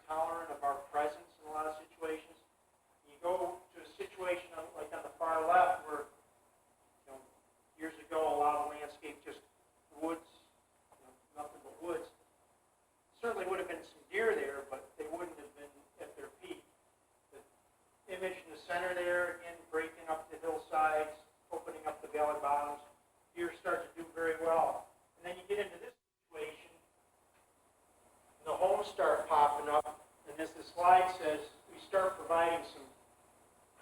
tolerant of our presence in a lot of situations. You go to a situation like on the far left where, years ago a lot of the landscape just woods, nothing but woods. Certainly would have been some deer there, but they wouldn't have been at their peak. The image in the center there, again, breaking up the hillsides, opening up the valley bottoms, deer start to do very well. And then you get into this situation, and the homes start popping up, and as the slide says, we start providing some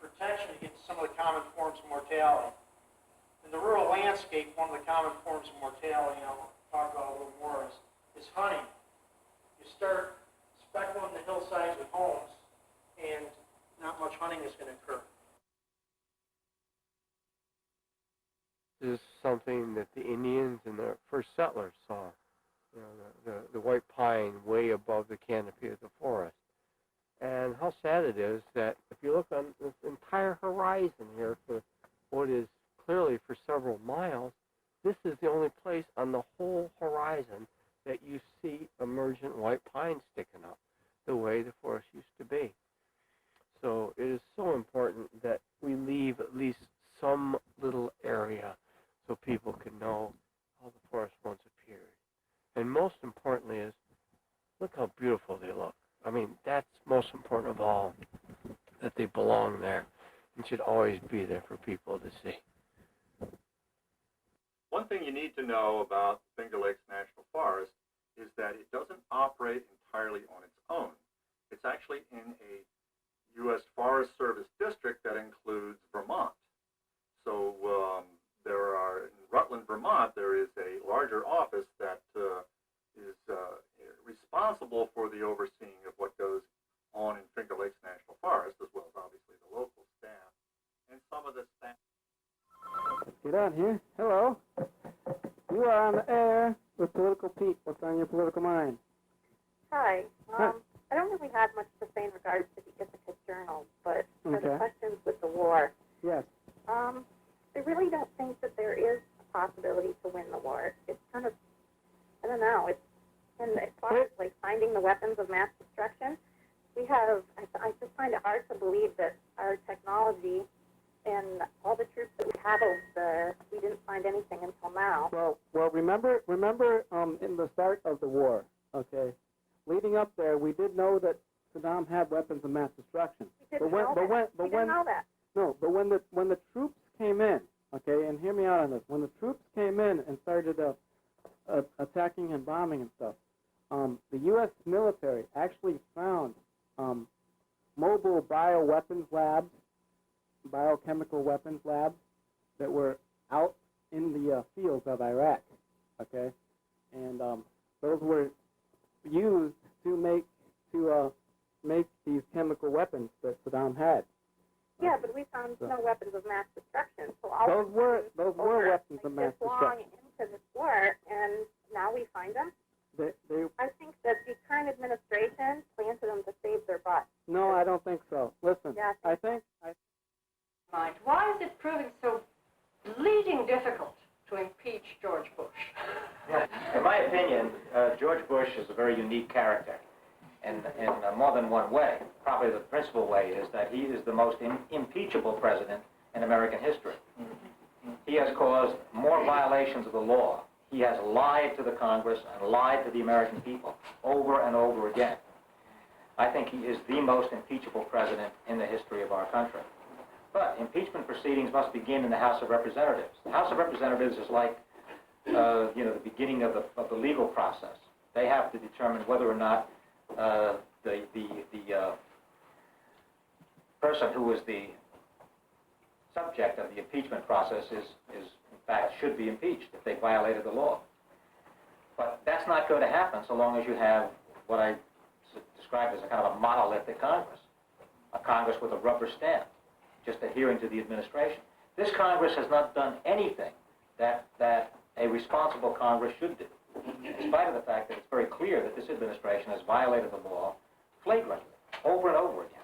protection against some of the common forms of mortality. In the rural landscape, one of the common forms of mortality, and I'll talk about a little more, is hunting. You start speckling the hillsides with homes, and not much hunting is going to occur. This is something that the Indians and the first settlers saw. The white pine way above the canopy of the forest. And how sad it is that if you look on this entire horizon here for what is clearly for several miles, this is the only place on the whole horizon that you see emergent white pine sticking up, the way the forest used to be. So it is so important that we leave at least some little area so people can know how the forest once appeared. And most importantly is, look how beautiful they look. I mean, that's most important of all, that they belong there and should always be there for people to see. One thing you need to know about Finger Lakes National Forest is that it doesn't operate entirely on its own. It's actually in a U.S. Forest Service district that includes Vermont. So in Rutland, Vermont, there is a larger office that is responsible for the overseeing of what goes on in Finger Lakes National Forest, as well as obviously the local staff and some of the staff. Get on here. Hello. You are on the air with Political Pete. What's on your political mind? Hi. I don't really have much to say in regards to the Ithaca Journal, but for the questions with the war, Yes. I really don't think that there is a possibility to win the war. It's kind of, I don't know, and as far as like finding the weapons of mass destruction, we have, I just find it hard to believe that our technology and all the troops that we have over there, we didn't find anything until now. Well, remember in the start of the war, okay, leading up there, we did know that Saddam had weapons of mass destruction. We didn't know that. No, but when the troops came in, okay, and hear me out on this, when the troops came in and started attacking and bombing and stuff, the U.S. military actually found mobile bioweapons labs, biochemical weapons labs that were out in the fields of Iraq, okay, and those were used to make these chemical weapons that Saddam had. Yeah, but we found no weapons of mass destruction. So all Those were weapons of mass this long destruction. into this war, and now we find them. I think that the current administration planted them to save their butt. No, I don't think so. Listen, Yeah, I think Why is it proving so bleeding difficult to impeach George Bush? Yeah. In my opinion, George Bush is a very unique character in more than one way. Probably the principal way is that he is the most impeachable president in American history. He has caused more violations of the law He has lied to the Congress and lied to the American people over and over again. I think he is the most impeachable president in the history of our country. But impeachment proceedings must begin in the House of Representatives. The House of Representatives is like, the beginning of the legal process. They have to determine whether or not the person who is the subject of the impeachment process is in fact should be impeached if they violated the law. But that's not going to happen so long as you have what I described as a kind of a monolithic Congress, a Congress with a rubber stamp, just adhering to the administration. This Congress has not done anything that a responsible Congress should do, in spite of the fact that it's very clear that this administration has violated the law flagrantly, over and over again.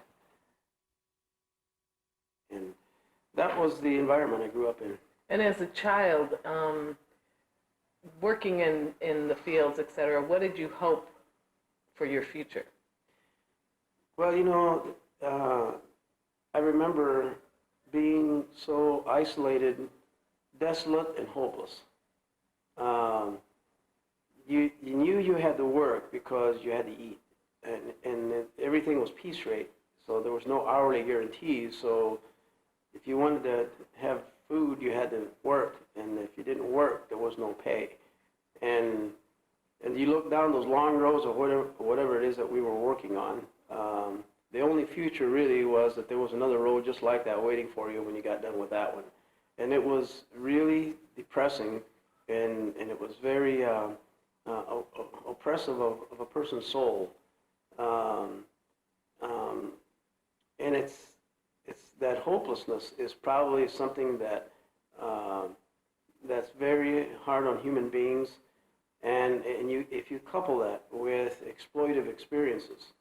And that was the environment I grew up in. And as a child, working in the fields, etc., what did you hope for your future? Well, I remember being so isolated, desolate, and hopeless. You knew you had to work because you had to eat, and everything was piece rate, so there was no hourly guarantees. So if you wanted to have food, you had to work, and if you didn't work, there was no pay. And you look down those long rows of whatever it is that we were working on. The only future really was that there was another road just like that waiting for you when you got done with that one. And it was really depressing, and it was very oppressive of a person's soul. And it's that hopelessness is probably something that that's very hard on human beings, and if you couple that with exploitive experiences,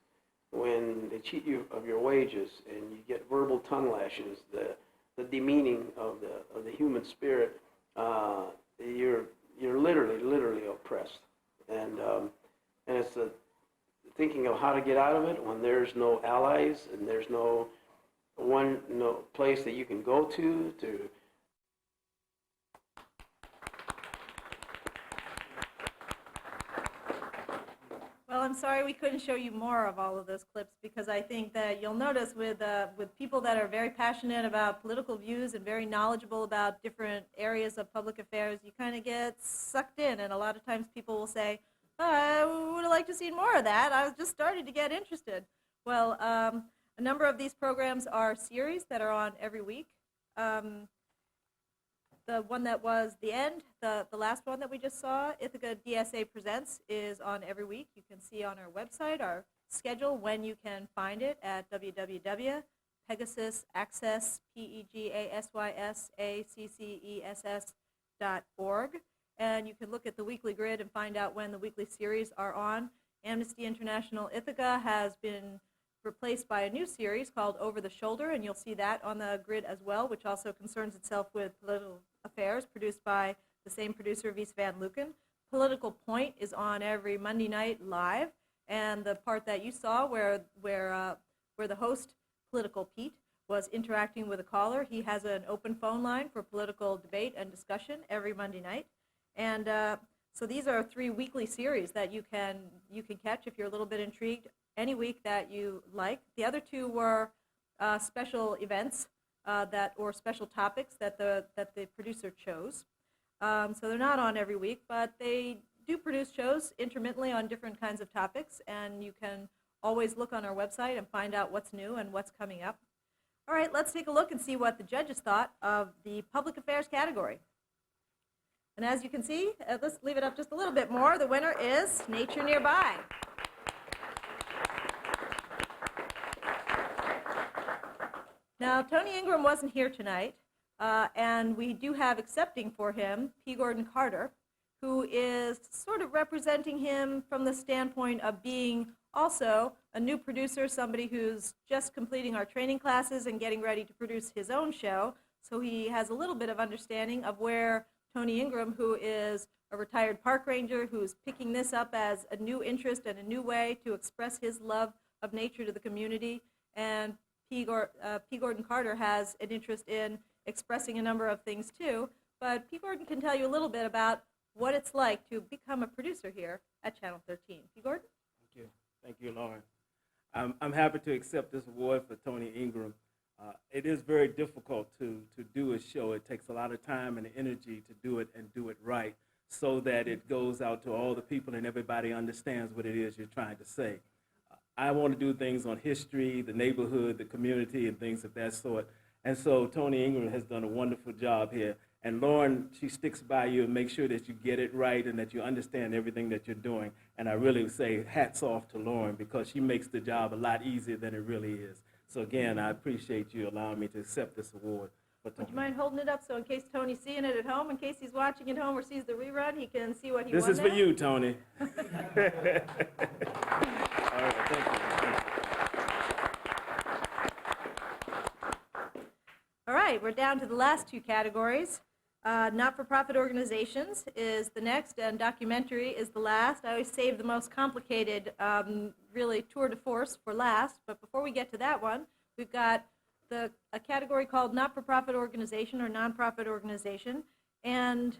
when they cheat you of your wages and you get verbal tongue lashes, the demeaning of the human spirit, you're literally oppressed, and it's the thinking of how to get out of it when there's no allies and there's no place that you can go to. Well, I'm sorry we couldn't show you more of all of those clips, because I think that you'll notice with people that are very passionate about political views and very knowledgeable about different areas of public affairs, you kind of get sucked in, and a lot of times people will say, oh, I would have liked to see more of that. I was just starting to get interested. Well, a number of these programs are series that are on every week. The one that was the end, the last one that we just saw, Ithaca DSA Presents, is on every week. You can see on our website our schedule when you can find it at www.PEGASYSAccess, PEGASYSACCESS.org. And you can look at the weekly grid and find out when the weekly series are on. Amnesty International Ithaca has been replaced by a new series called Over the Shoulder, and you'll see that on the grid as well, which also concerns itself with political affairs, produced by the same producer, Wies van Leuken. Political Point is on every Monday night live, and the part that you saw where the host, Political Pete, was interacting with a caller, he has an open phone line for political debate and discussion every Monday night. And so these are 3 weekly series that you can catch if you're a little bit intrigued any week that you like. The other 2 were special events or special topics that the producer chose. So they're not on every week, but they do produce shows intermittently on different kinds of topics, and you can always look on our website and find out what's new and what's coming up. All right, let's take a look and see what the judges thought of the public affairs category. And as you can see, let's leave it up just a little bit more. The winner is Nature Nearby. Now, Tony Ingraham wasn't here tonight, and we do have accepting for him P. Gordon Carter, who is sort of representing him from the standpoint of being also a new producer, somebody who's just completing our training classes and getting ready to produce his own show. So he has a little bit of understanding of where Tony Ingraham, who is a retired park ranger, who's picking this up as a new interest and a new way to express his love of nature to the community. And P. Gordon Carter has an interest in expressing a number of things too, but P. Gordon can tell you a little bit about what it's like to become a producer here at Channel 13. P. Gordon? Thank you. Thank you, Lauren. I'm happy to accept this award for Tony Ingram. It is very difficult to do a show. It takes a lot of time and energy to do it and do it right so that it goes out to all the people and everybody understands what it is you're trying to say. I want to do things on history, the neighborhood, the community, and things of that sort. And so Tony Ingram has done a wonderful job here. And Lauren, she sticks by you and makes sure that you get it right and that you understand everything that you're doing. And I really say hats off to Lauren because she makes the job a lot easier than it really is. So again, I appreciate you allowing me to accept this award. Would you mind holding it up so in case Tony's seeing it at home, in case he's watching at home or sees the rerun, he can see what he won This is for now? you, Tony. All right, thank you. All right, we're down to the last two categories. Not-for-profit organizations is the next, and documentary is the last. I always save the most complicated, really, tour de force for last. But before we get to that one, we've got a category called not-for-profit organization or nonprofit organization. And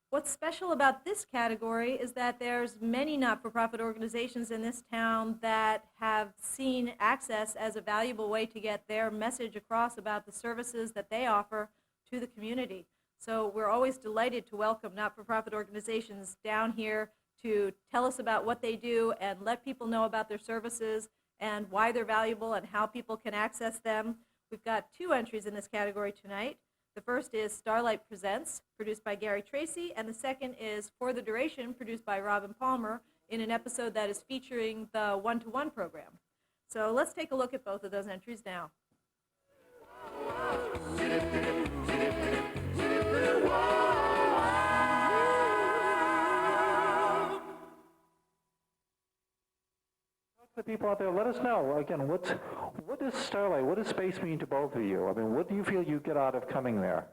what's special about this category is that there's many not-for-profit organizations in this town that have seen access as a valuable way to get their message across about the services that they offer to the community. So we're always delighted to welcome not-for-profit organizations down here to tell us about what they do and let people know about their services and why they're valuable and how people can access them. We've got two entries in this category tonight. The first is Starlight Presents, produced by Gary Tracy, and the second is For the Duration, produced by Robin Palmer, in an episode that is featuring the one-to-one program. So let's take a look at both of those entries now. The people out there, let us know. Again, what does Starlight, what does space mean to both of you? I mean, what do you feel you get out of coming there?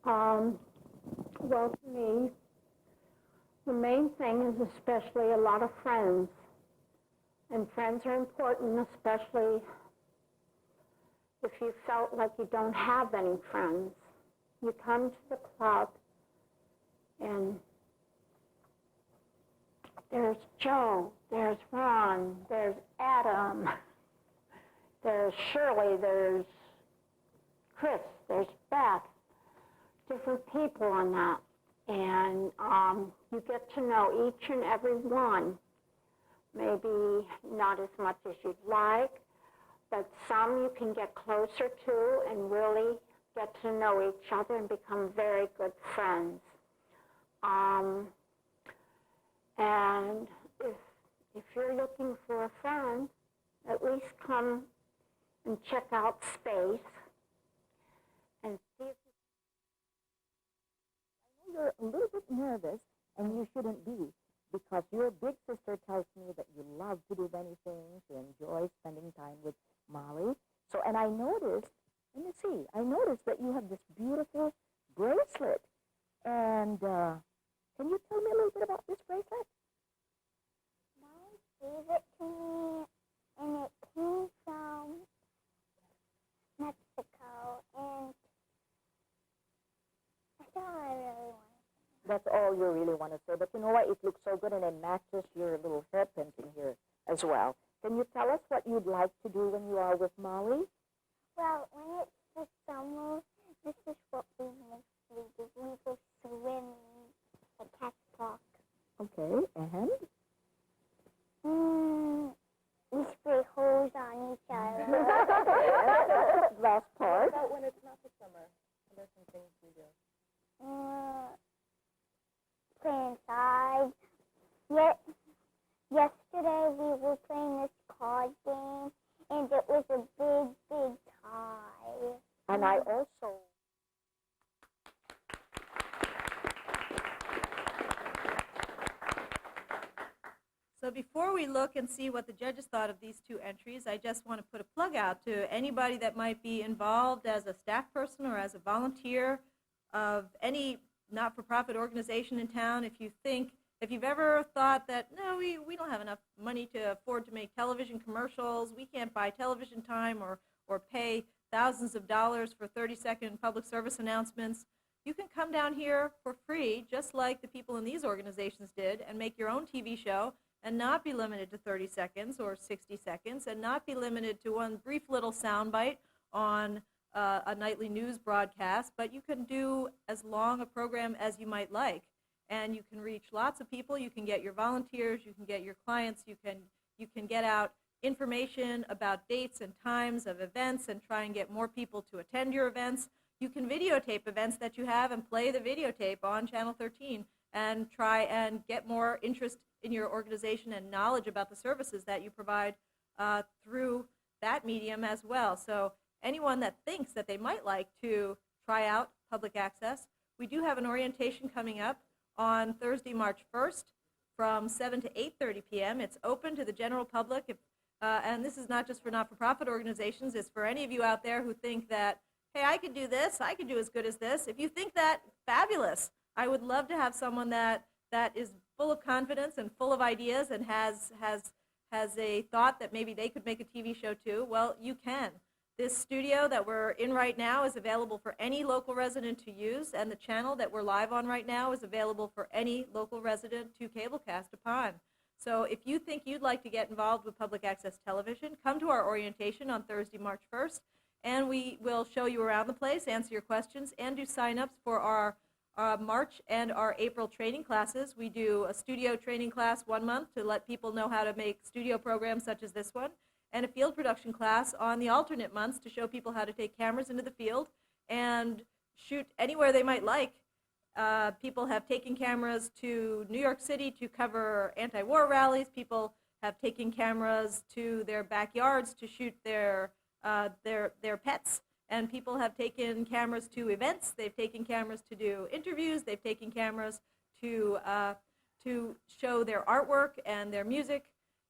Well, to me, the main thing is especially a lot of friends. And friends are important, especially if you felt like you don't have any friends. You come to the club and there's Joe, there's Ron, there's Adam, there's Shirley, there's Chris, there's Beth, different people on that. And you get to know each and every one. Maybe not as much as you'd like, but some you can get closer to and really get to know each other and become very good friends. And if you're looking for a friend, at least come and check out space and see if I know you're a little bit nervous, and you shouldn't be, because your big sister tells me that you love to do many things, you enjoy spending time with Molly. So, and I noticed, let me see, I noticed that you have this beautiful bracelet. And can you tell me a little bit about this bracelet? Mom gave it to me, and it came from Mexico, and that's all I really want. That's all you really want to say. But you know what? It looks so good, and it matches your little hairpins in here as well. Can you tell us what you'd like to do when you are with Molly? Well, when it's the summer, this is what we mostly do. We go swimming at Catch Park. Okay, and? We spray hose on each other. Last part. What about when it's not the summer? What are some things we do? Play inside. Yesterday we were playing this card game, and it was a big, big tie. And I also... So before we look and see what the judges thought of these two entries, I just want to put a plug out to anybody that might be involved as a staff person or as a volunteer of any not-for-profit organization in town. If you've ever thought that, no, we don't have enough money to afford to make television commercials, we can't buy television time or pay thousands of dollars for 30-second public service announcements, you can come down here for free, just like the people in these organizations did, and make your own TV show and not be limited to 30 seconds or 60 seconds and not be limited to one brief little soundbite on a nightly news broadcast, but you can do as long a program as you might like. And you can reach lots of people. You can get your volunteers. You can get your clients. You can get out information about dates and times of events and try and get more people to attend your events. You can videotape events that you have and play the videotape on Channel 13 and try and get more interest in your organization and knowledge about the services that you provide through that medium as well. So anyone that thinks that they might like to try out public access, we do have an orientation coming up on Thursday, March 1st from 7 to 8:30 p.m. It's open to the general public, and this is not just for not-for-profit organizations. It's for any of you out there who think that, hey, I could do this, I could do as good as this. If you think that, fabulous. I would love to have someone that is full of confidence and full of ideas and has a thought that maybe they could make a TV show too. Well, you can. This studio that we're in right now is available for any local resident to use, and the channel that we're live on right now is available for any local resident to cablecast upon. So if you think you'd like to get involved with public access television, come to our orientation on Thursday, March 1st, and we will show you around the place, answer your questions, and do sign-ups for our March and our April training classes. We do a studio training class 1 month to let people know how to make studio programs such as this one, and a field production class on the alternate months to show people how to take cameras into the field and shoot anywhere they might like. People have taken cameras to New York City to cover anti-war rallies. People have taken cameras to their backyards to shoot their pets. And people have taken cameras to events. They've taken cameras to do interviews. They've taken cameras to show their artwork and their music.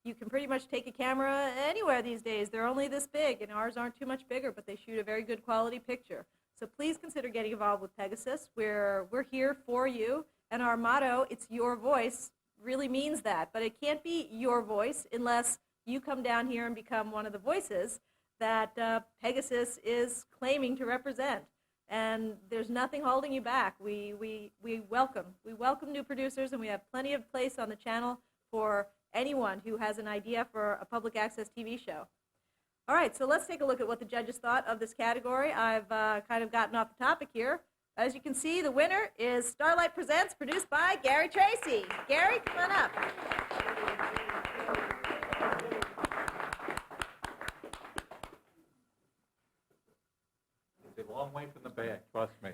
You can pretty much take a camera anywhere these days. They're only this big, and ours aren't too much bigger, but they shoot a very good quality picture. So please consider getting involved with PEGASYS. We're here for you, and our motto, "It's your voice," really means that. But it can't be your voice unless you come down here and become one of the voices that PEGASYS is claiming to represent. And there's nothing holding you back. We welcome new producers, and we have plenty of place on the channel for anyone who has an idea for a public access TV show. All right, so let's take a look at what the judges thought of this category. I've kind of gotten off the topic here. As you can see, the winner is Starlight Presents, produced by Gary Tracy. Gary, come on up. It's a long way from the back, trust me.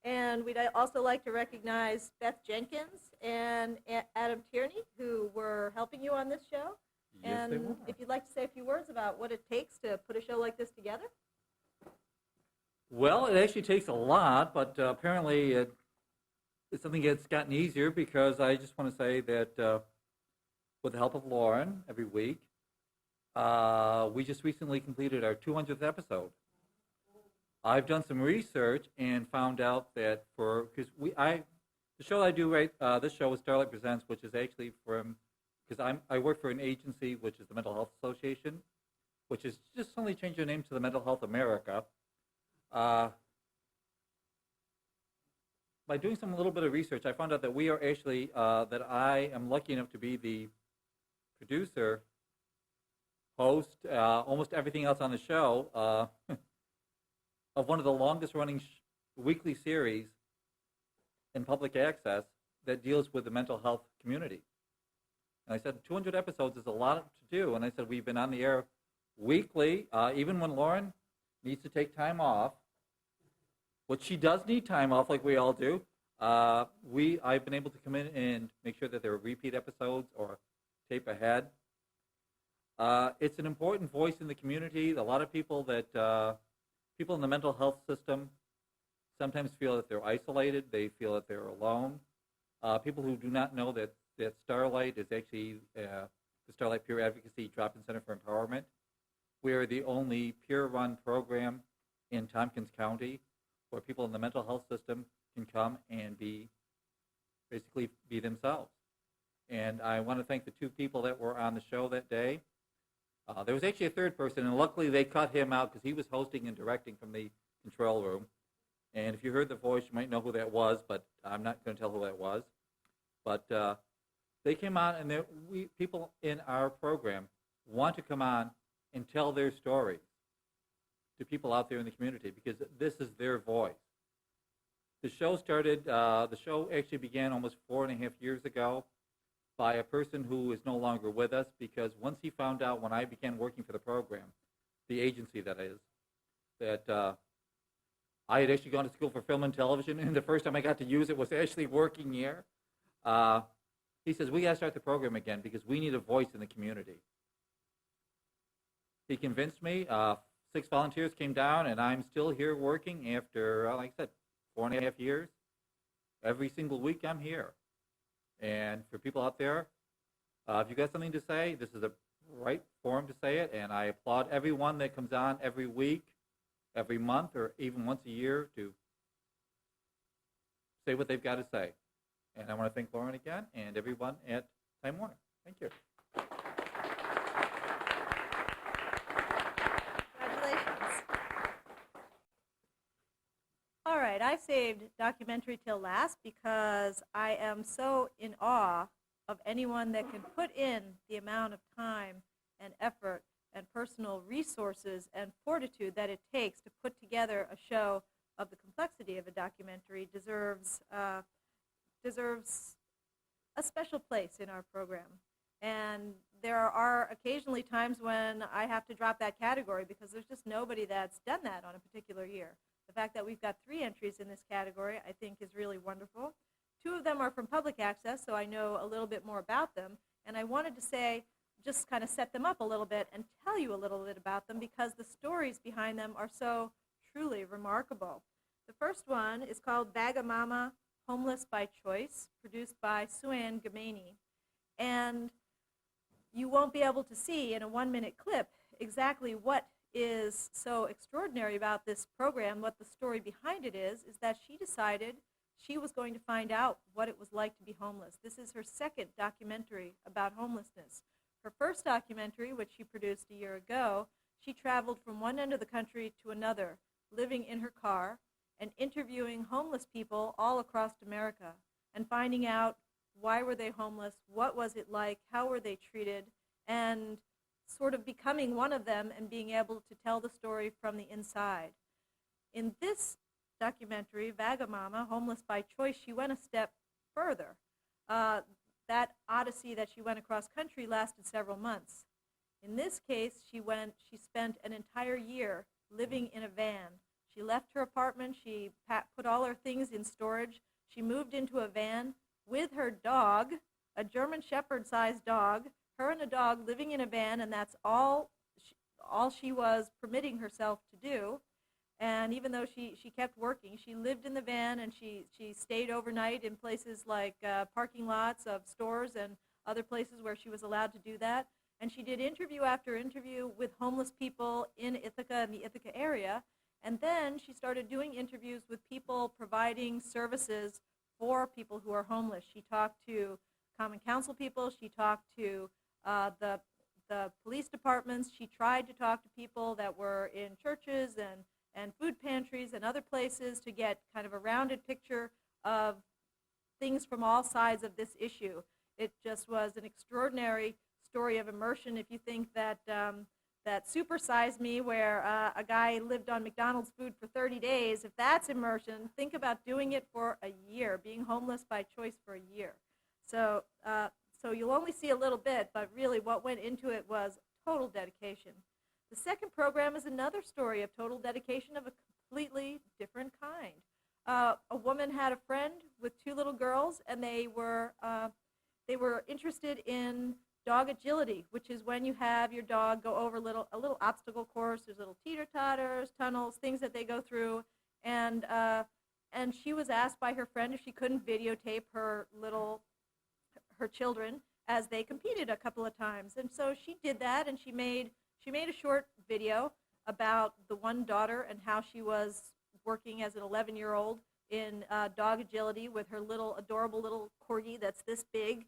And we'd also like to recognize Beth Jenkins and Adam Tierney, who were helping you on this show. Yes, they and were. if you'd like to say a few words about what it takes to put a show like this together. Well, it actually takes a lot, but apparently it's something that's gotten easier because I just want to say that with the help of Lauren every week, we just recently completed our 200th episode. I've done some research and found out that the show I do this show is Starlight Presents, which is actually because I work for an agency which is the Mental Health Association, which is just suddenly changed their name to the Mental Health America. By doing a little bit of research, I found out that we are actually that I am lucky enough to be the producer, host, almost everything else on the show. Of one of the longest running weekly series in public access that deals with the mental health community. And I said 200 episodes is a lot to do, and I said we've been on the air weekly, even when Lauren needs to take time off, which she does need time off like we all do. I've been able to come in and make sure that there are repeat episodes or tape ahead. It's an important voice in the community. A lot of people people in the mental health system sometimes feel that they're isolated. They feel that they're alone. People who do not know that Starlight is actually the Starlight Peer Advocacy Drop-In Center for Empowerment. We are the only peer-run program in Tompkins County where people in the mental health system can come and basically be themselves. And I want to thank the two people that were on the show that day. There was actually a third person, and luckily they cut him out because he was hosting and directing from the control room. And if you heard the voice, you might know who that was, but I'm not going to tell who that was. But they came on, and people in our program want to come on and tell their stories to people out there in the community because this is their voice. The show actually began almost 4.5 years ago by a person who is no longer with us because once he found out when I began working for the program, the agency that is, that I had actually gone to school for film and television, and the first time I got to use it was actually working here. He says, we got to start the program again because we need a voice in the community. He convinced me. 6 volunteers came down, and I'm still here working after, like I said, 4.5 years. Every single week I'm here. And for people out there, if you got something to say, this is the right forum to say it, and I applaud everyone that comes on every week, every month, or even once a year to say what they've got to say. And I want to thank Lauren again and everyone at Time Warner. Thank you. Congratulations. All right, I saved documentary till last because I am so in awe of anyone that can put in the amount of time and effort and personal resources and fortitude that it takes to put together a show of the complexity of a documentary deserves a special place in our program. And there are occasionally times when I have to drop that category because there's just nobody that's done that on a particular year. The fact that we've got 3 entries in this category I think is really wonderful. 2 of them are from public access, so I know a little bit more about them. And I wanted to say, just kind of set them up a little bit and tell you a little bit about them because the stories behind them are so truly remarkable. The first one is called Wagamama, Homeless by Choice, produced by Suann Gamani. And you won't be able to see in a 1-minute clip exactly what is so extraordinary about this program. What the story behind it is that she decided she was going to find out what it was like to be homeless. This is her second documentary about homelessness. Her first documentary, which she produced a year ago, she traveled from one end of the country to another, living in her car and interviewing homeless people all across America and finding out why were they homeless, what was it like, how were they treated, and sort of becoming one of them and being able to tell the story from the inside. In this documentary, Wagamama, Homeless by Choice, she went a step further. That odyssey that she went across country lasted several months. In this case, she spent an entire year living in a van. She left her apartment, she put all her things in storage, she moved into a van with her dog, a German Shepherd-sized dog, her and a dog living in a van, and that's all she was permitting herself to do. And even though she kept working, she lived in the van and she stayed overnight in places like parking lots of stores and other places where she was allowed to do that. And she did interview after interview with homeless people in Ithaca and the Ithaca area. And then she started doing interviews with people providing services for people who are homeless. She talked to Common Council people. She talked to the police departments. She tried to talk to people that were in churches and food pantries and other places to get kind of a rounded picture of things from all sides of this issue. It just was an extraordinary story of immersion. If you think that that Super Size Me, where a guy lived on McDonald's food for 30 days, if that's immersion, think about doing it for a year, being homeless by choice for a year. So you'll only see a little bit, but really what went into it was total dedication. The second program is another story of total dedication of a completely different kind. A woman had a friend with 2 little girls, and they were interested in dog agility, which is when you have your dog go over a little obstacle course. There's little teeter-totters, tunnels, things that they go through, and she was asked by her friend if she couldn't videotape her children as they competed a couple of times. And so she did that, and she made a short video about the one daughter and how she was working as an 11-year-old in dog agility with her adorable little corgi that's this big,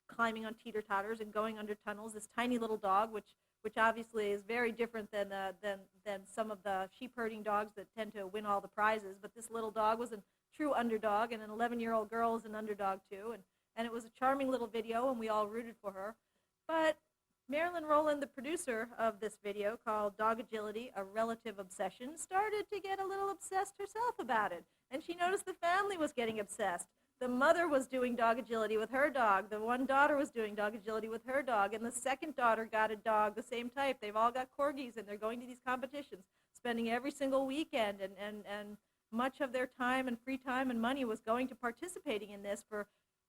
climbing on teeter-totters and going under tunnels, this tiny little dog, which which obviously is very different than some of the sheep herding dogs that tend to win all the prizes. But this little dog was a true underdog, and an 11-year-old girl is an underdog too. And it was a charming little video, and we all rooted for her. But Marilyn Rowland, the producer of this video called Dog Agility, A Relative Obsession, started to get a little obsessed herself about it. And she noticed the family was getting obsessed. The mother was doing dog agility with her dog. The one daughter was doing dog agility with her dog. And the second daughter got a dog the same type. They've all got corgis, and they're going to these competitions, spending every single weekend. And much of their time and free time and money was going to participating in this for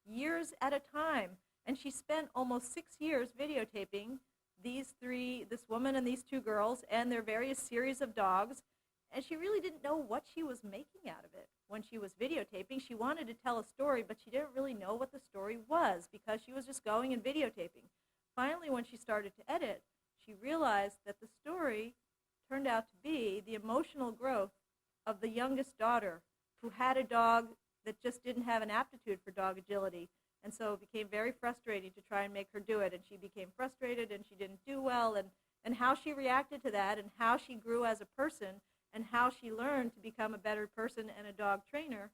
years at a time. And she spent almost 6 years videotaping this woman and these two girls and their various series of dogs. And she really didn't know what she was making out of it when she was videotaping. She wanted to tell a story, but she didn't really know what the story was because she was just going and videotaping. Finally, when she started to edit, she realized that the story turned out to be the emotional growth of the youngest daughter who had a dog that just didn't have an aptitude for dog agility. And so it became very frustrating to try and make her do it. And she became frustrated, and she didn't do well. And how she reacted to that, and how she grew as a person, and how she learned to become a better person and a dog trainer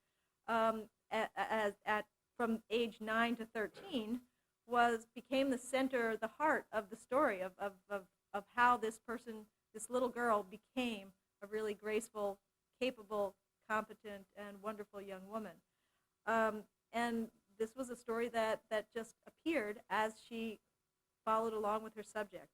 from age 9 to 13 became the center, the heart of the story of how this little girl became a really graceful, capable, competent, and wonderful young woman. And this was a story that just appeared as she followed along with her subject.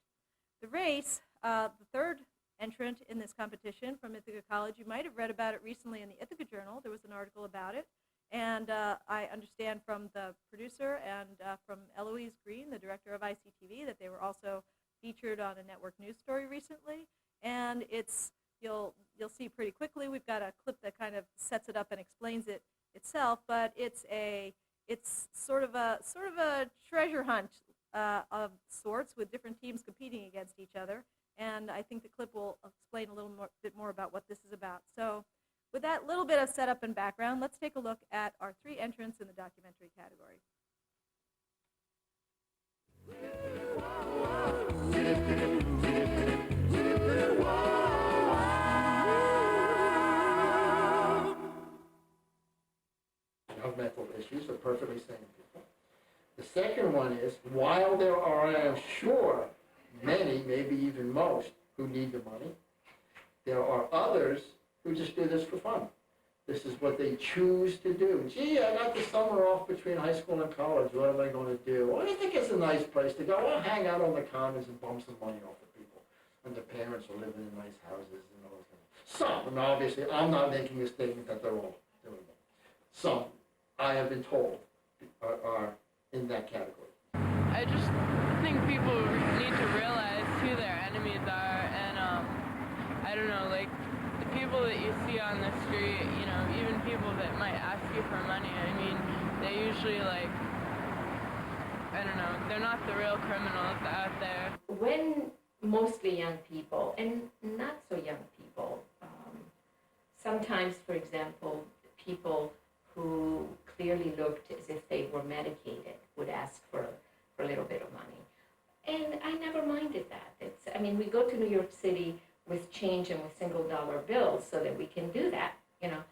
The race, the third entrant in this competition from Ithaca College, you might have read about it recently in the Ithaca Journal. There was an article about it. And I understand from the producer and from Eloise Green, the director of ICTV, that they were also featured on a network news story recently. And you'll see pretty quickly, we've got a clip that kind of sets it up and explains it itself, but it's sort of a treasure hunt of sorts, with different teams competing against each other. And I think the clip will explain a little bit more about what this is about. So with that little bit of setup and background, let's take a look at our 3 entrants in the documentary category. Of mental issues are perfectly sane people. The second one is, while there are, I am sure, many, maybe even most, who need the money, there are others who just do this for fun. This is what they choose to do. Gee, I got the summer off between high school and college. What am I going to do? Well, I think it's a nice place to go. I'll hang out on the commons and bum some money off the people. And the parents are living in nice houses and all that. Some, and obviously, I'm not making a statement that they're all doing it. Some, I have been told, are in that category. I just think people need to realize who their enemies are, and I don't know, like the people that you see on the street, you know, even people that might ask you for money, I mean, they usually, like, I don't know, they're not the real criminals out there. When mostly young people, and not so young people, sometimes, for example, people who clearly looked as if they were medicated would ask for a little bit of money. And I never minded that. I mean, we go to New York City with change and with single-dollar bills so that we can do that, you know.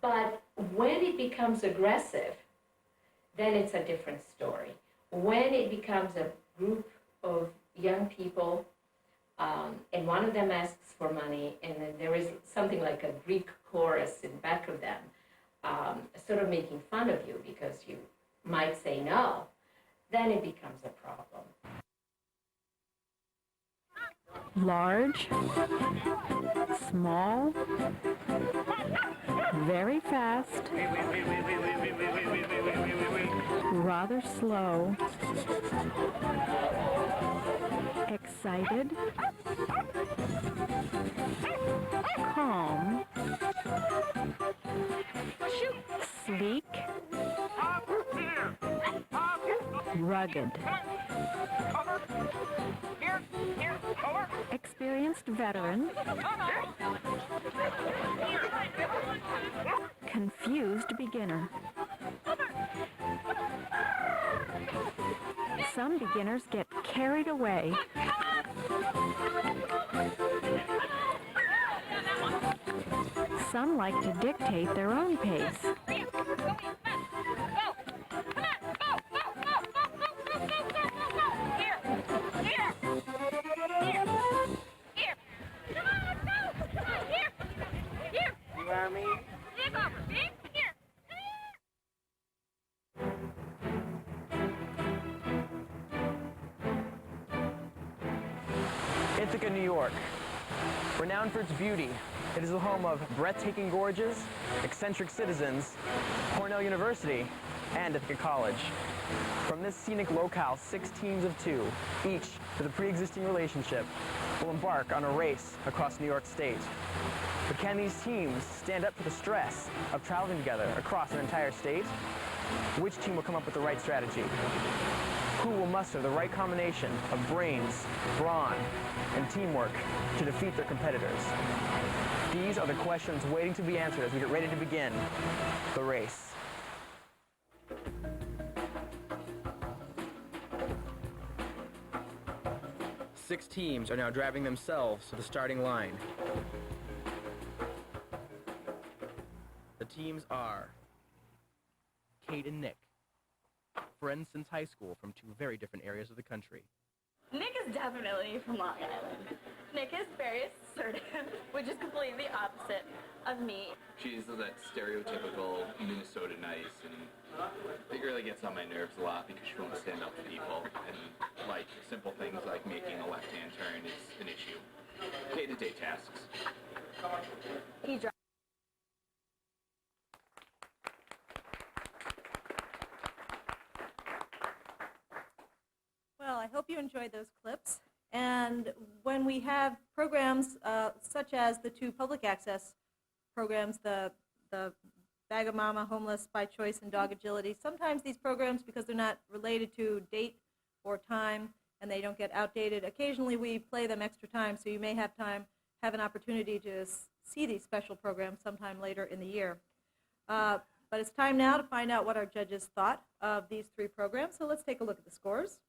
But when it becomes aggressive, then it's a different story. When it becomes a group of young people, and one of them asks for money, and then there is something like a Greek chorus in back of them, sort of making fun of you because you might say no, then it becomes a problem. Large, small, very fast, rather slow, excited, calm, sleek, rugged, experienced veteran, confused beginner. Some beginners get carried away. Some like to dictate their own pace. Ithaca, New York. Renowned for its beauty, it is the home of breathtaking gorges, eccentric citizens, Cornell University, and Ithaca College. From this scenic locale, 6 teams of 2, each with a pre-existing relationship, will embark on a race across New York State. But can these teams stand up to the stress of traveling together across an entire state? Which team will come up with the right strategy? Who will muster the right combination of brains, brawn, and teamwork to defeat their competitors? These are the questions waiting to be answered as we get ready to begin the race. Six teams are now driving themselves to the starting line. The teams are Kate and Nick, friends since high school from 2 very different areas of the country. Nick is definitely from Long Island. Nick is very assertive, which is completely opposite of me. She's that stereotypical Minnesota nice, and it really gets on my nerves a lot because she won't stand up to people, and like simple things like making a left-hand turn is an issue. Day-to-day tasks. He drives. Well, I hope you enjoyed those clips. And when we have programs such as the 2 public access programs, the Bag of Mama, Homeless by Choice, and Dog Agility, sometimes these programs, because they're not related to date or time and they don't get outdated, occasionally we play them extra time, so you may have an opportunity to see these special programs sometime later in the year. But it's time now to find out what our judges thought of these 3 programs, so let's take a look at the scores.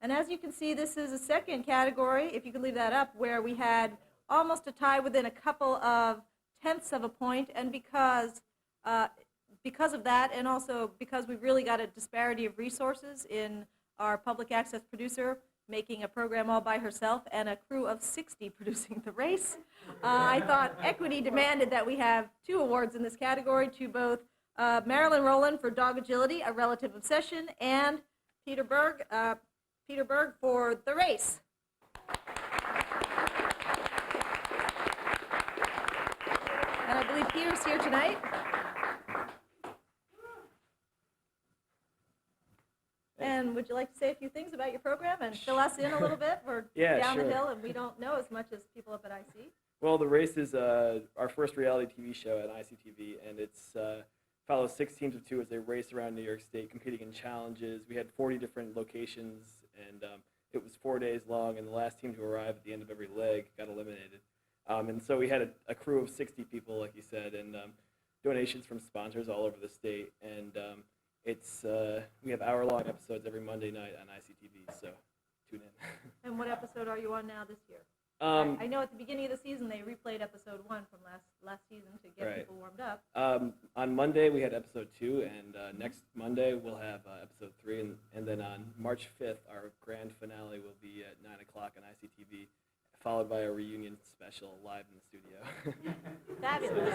And as you can see, this is a second category, if you can leave that up, where we had almost a tie within a couple of tenths of a point, and because of that, and also because we've really got a disparity of resources in our public access producer making a program all by herself and a crew of 60 producing the race, I thought equity demanded that we have 2 awards in this category to both Marilyn Rowland for Dog Agility, A Relative Obsession, and Peter Berg for the race. And I believe Peter's here tonight. And would you like to say a few things about your program and fill us in a little bit? We're down the hill and we don't know as much as people up at IC. Well, the race is our first reality TV show at ICTV, and it's follows 6 teams of 2 as they race around New York State competing in challenges. We had 40 different locations, and it was 4 days long, and the last team to arrive at the end of every leg got eliminated. And so we had a crew of 60 people, like you said, and donations from sponsors all over the state. And we have hour-long episodes every Monday night on ICTV, so tune in. And what episode are you on now this year? I know at the beginning of the season they replayed episode 1 from last season to get people warmed up. On Monday we had episode 2, and next Monday we'll have episode 3, and then on March 5th our grand finale will be at 9 o'clock on ICTV, followed by a reunion special live in the studio. Fabulous.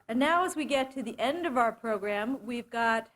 And now as we get to the end of our program, we've got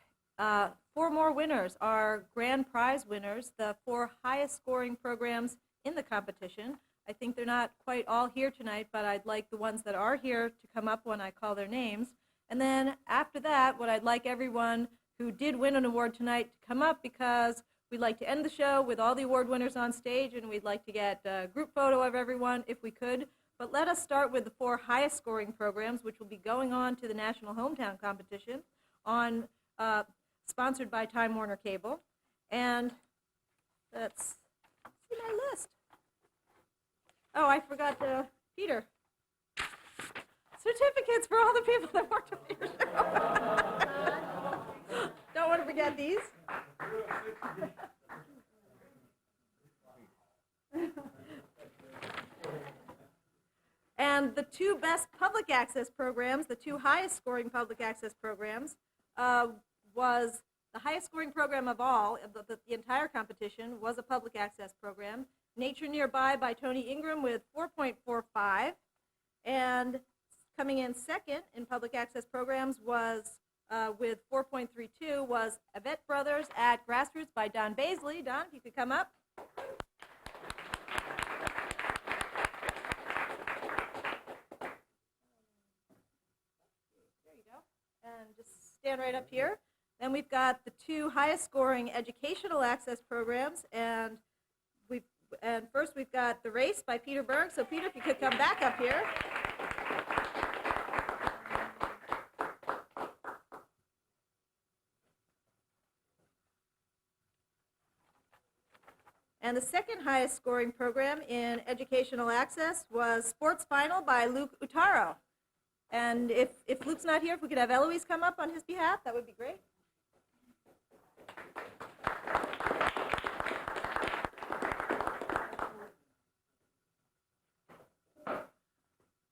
4 more winners, our grand prize winners, the 4 highest scoring programs in the competition. I think they're not quite all here tonight, but I'd like the ones that are here to come up when I call their names. And then after that, what I'd like everyone who did win an award tonight to come up, because we'd like to end the show with all the award winners on stage, and we'd like to get a group photo of everyone if we could. But let us start with the 4 highest scoring programs, which will be going on to the National Hometown Competition, sponsored by Time Warner Cable. And let's see my list. Oh, I forgot Peter. certificates for all the people that worked on your show. Don't want to forget these. And the two best public access programs, the two highest scoring public access programs, was the highest scoring program of all, the entire competition, was a public access program. Nature Nearby by Tony Ingram with 4.45. And coming in second in public access programs was, with 4.32, was Avett Brothers at Grassroots by Don Bazley. Don, if you could come up. There you go. And just stand right up here. Then we've got the two highest scoring educational access programs, and first we've got The Race by Peter Berg. So Peter, if you could come back up here. And the second highest scoring program in educational access was Sports Final by Luke Uttaro. And if Luke's not here, if we could have Eloise come up on his behalf, that would be great.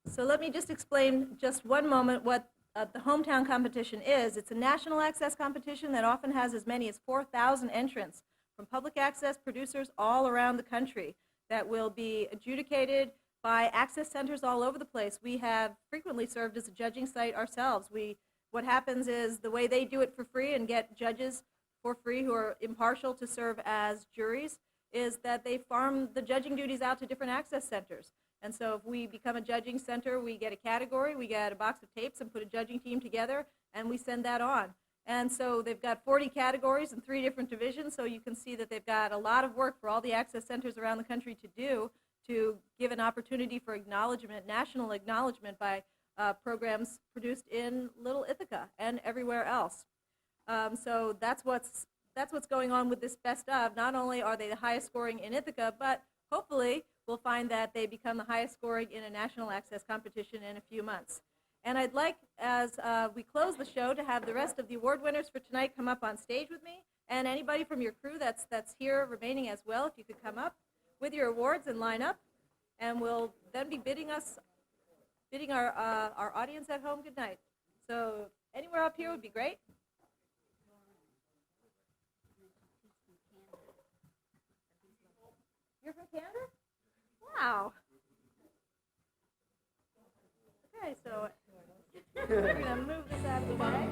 So let me just explain just one moment what the hometown competition is. It's a national access competition that often has as many as 4,000 entrants from public access producers all around the country that will be adjudicated by access centers all over the place. We have frequently served as a judging site ourselves. What happens is the way they do it for free and get judges for free who are impartial to serve as juries is that they farm the judging duties out to different access centers. And so if we become a judging center, we get a category, we get a box of tapes and put a judging team together, and we send that on. And so they've got 40 categories in 3 different divisions, so you can see that they've got a lot of work for all the access centers around the country to do to give an opportunity for acknowledgement, national acknowledgement by programs produced in Little Ithaca and everywhere else. So that's what's going on with this best of. Not only are they the highest scoring in Ithaca, but hopefully we'll find that they become the highest scoring in a national access competition in a few months. And I'd like, as we close the show, to have the rest of the award winners for tonight come up on stage with me, and anybody from your crew that's here remaining as well, if you could come up with your awards and line up, and we'll then be bidding our audience at home good night. So anywhere up here would be great. You're from Canada? Wow. Okay, so we're going to move this out of the way.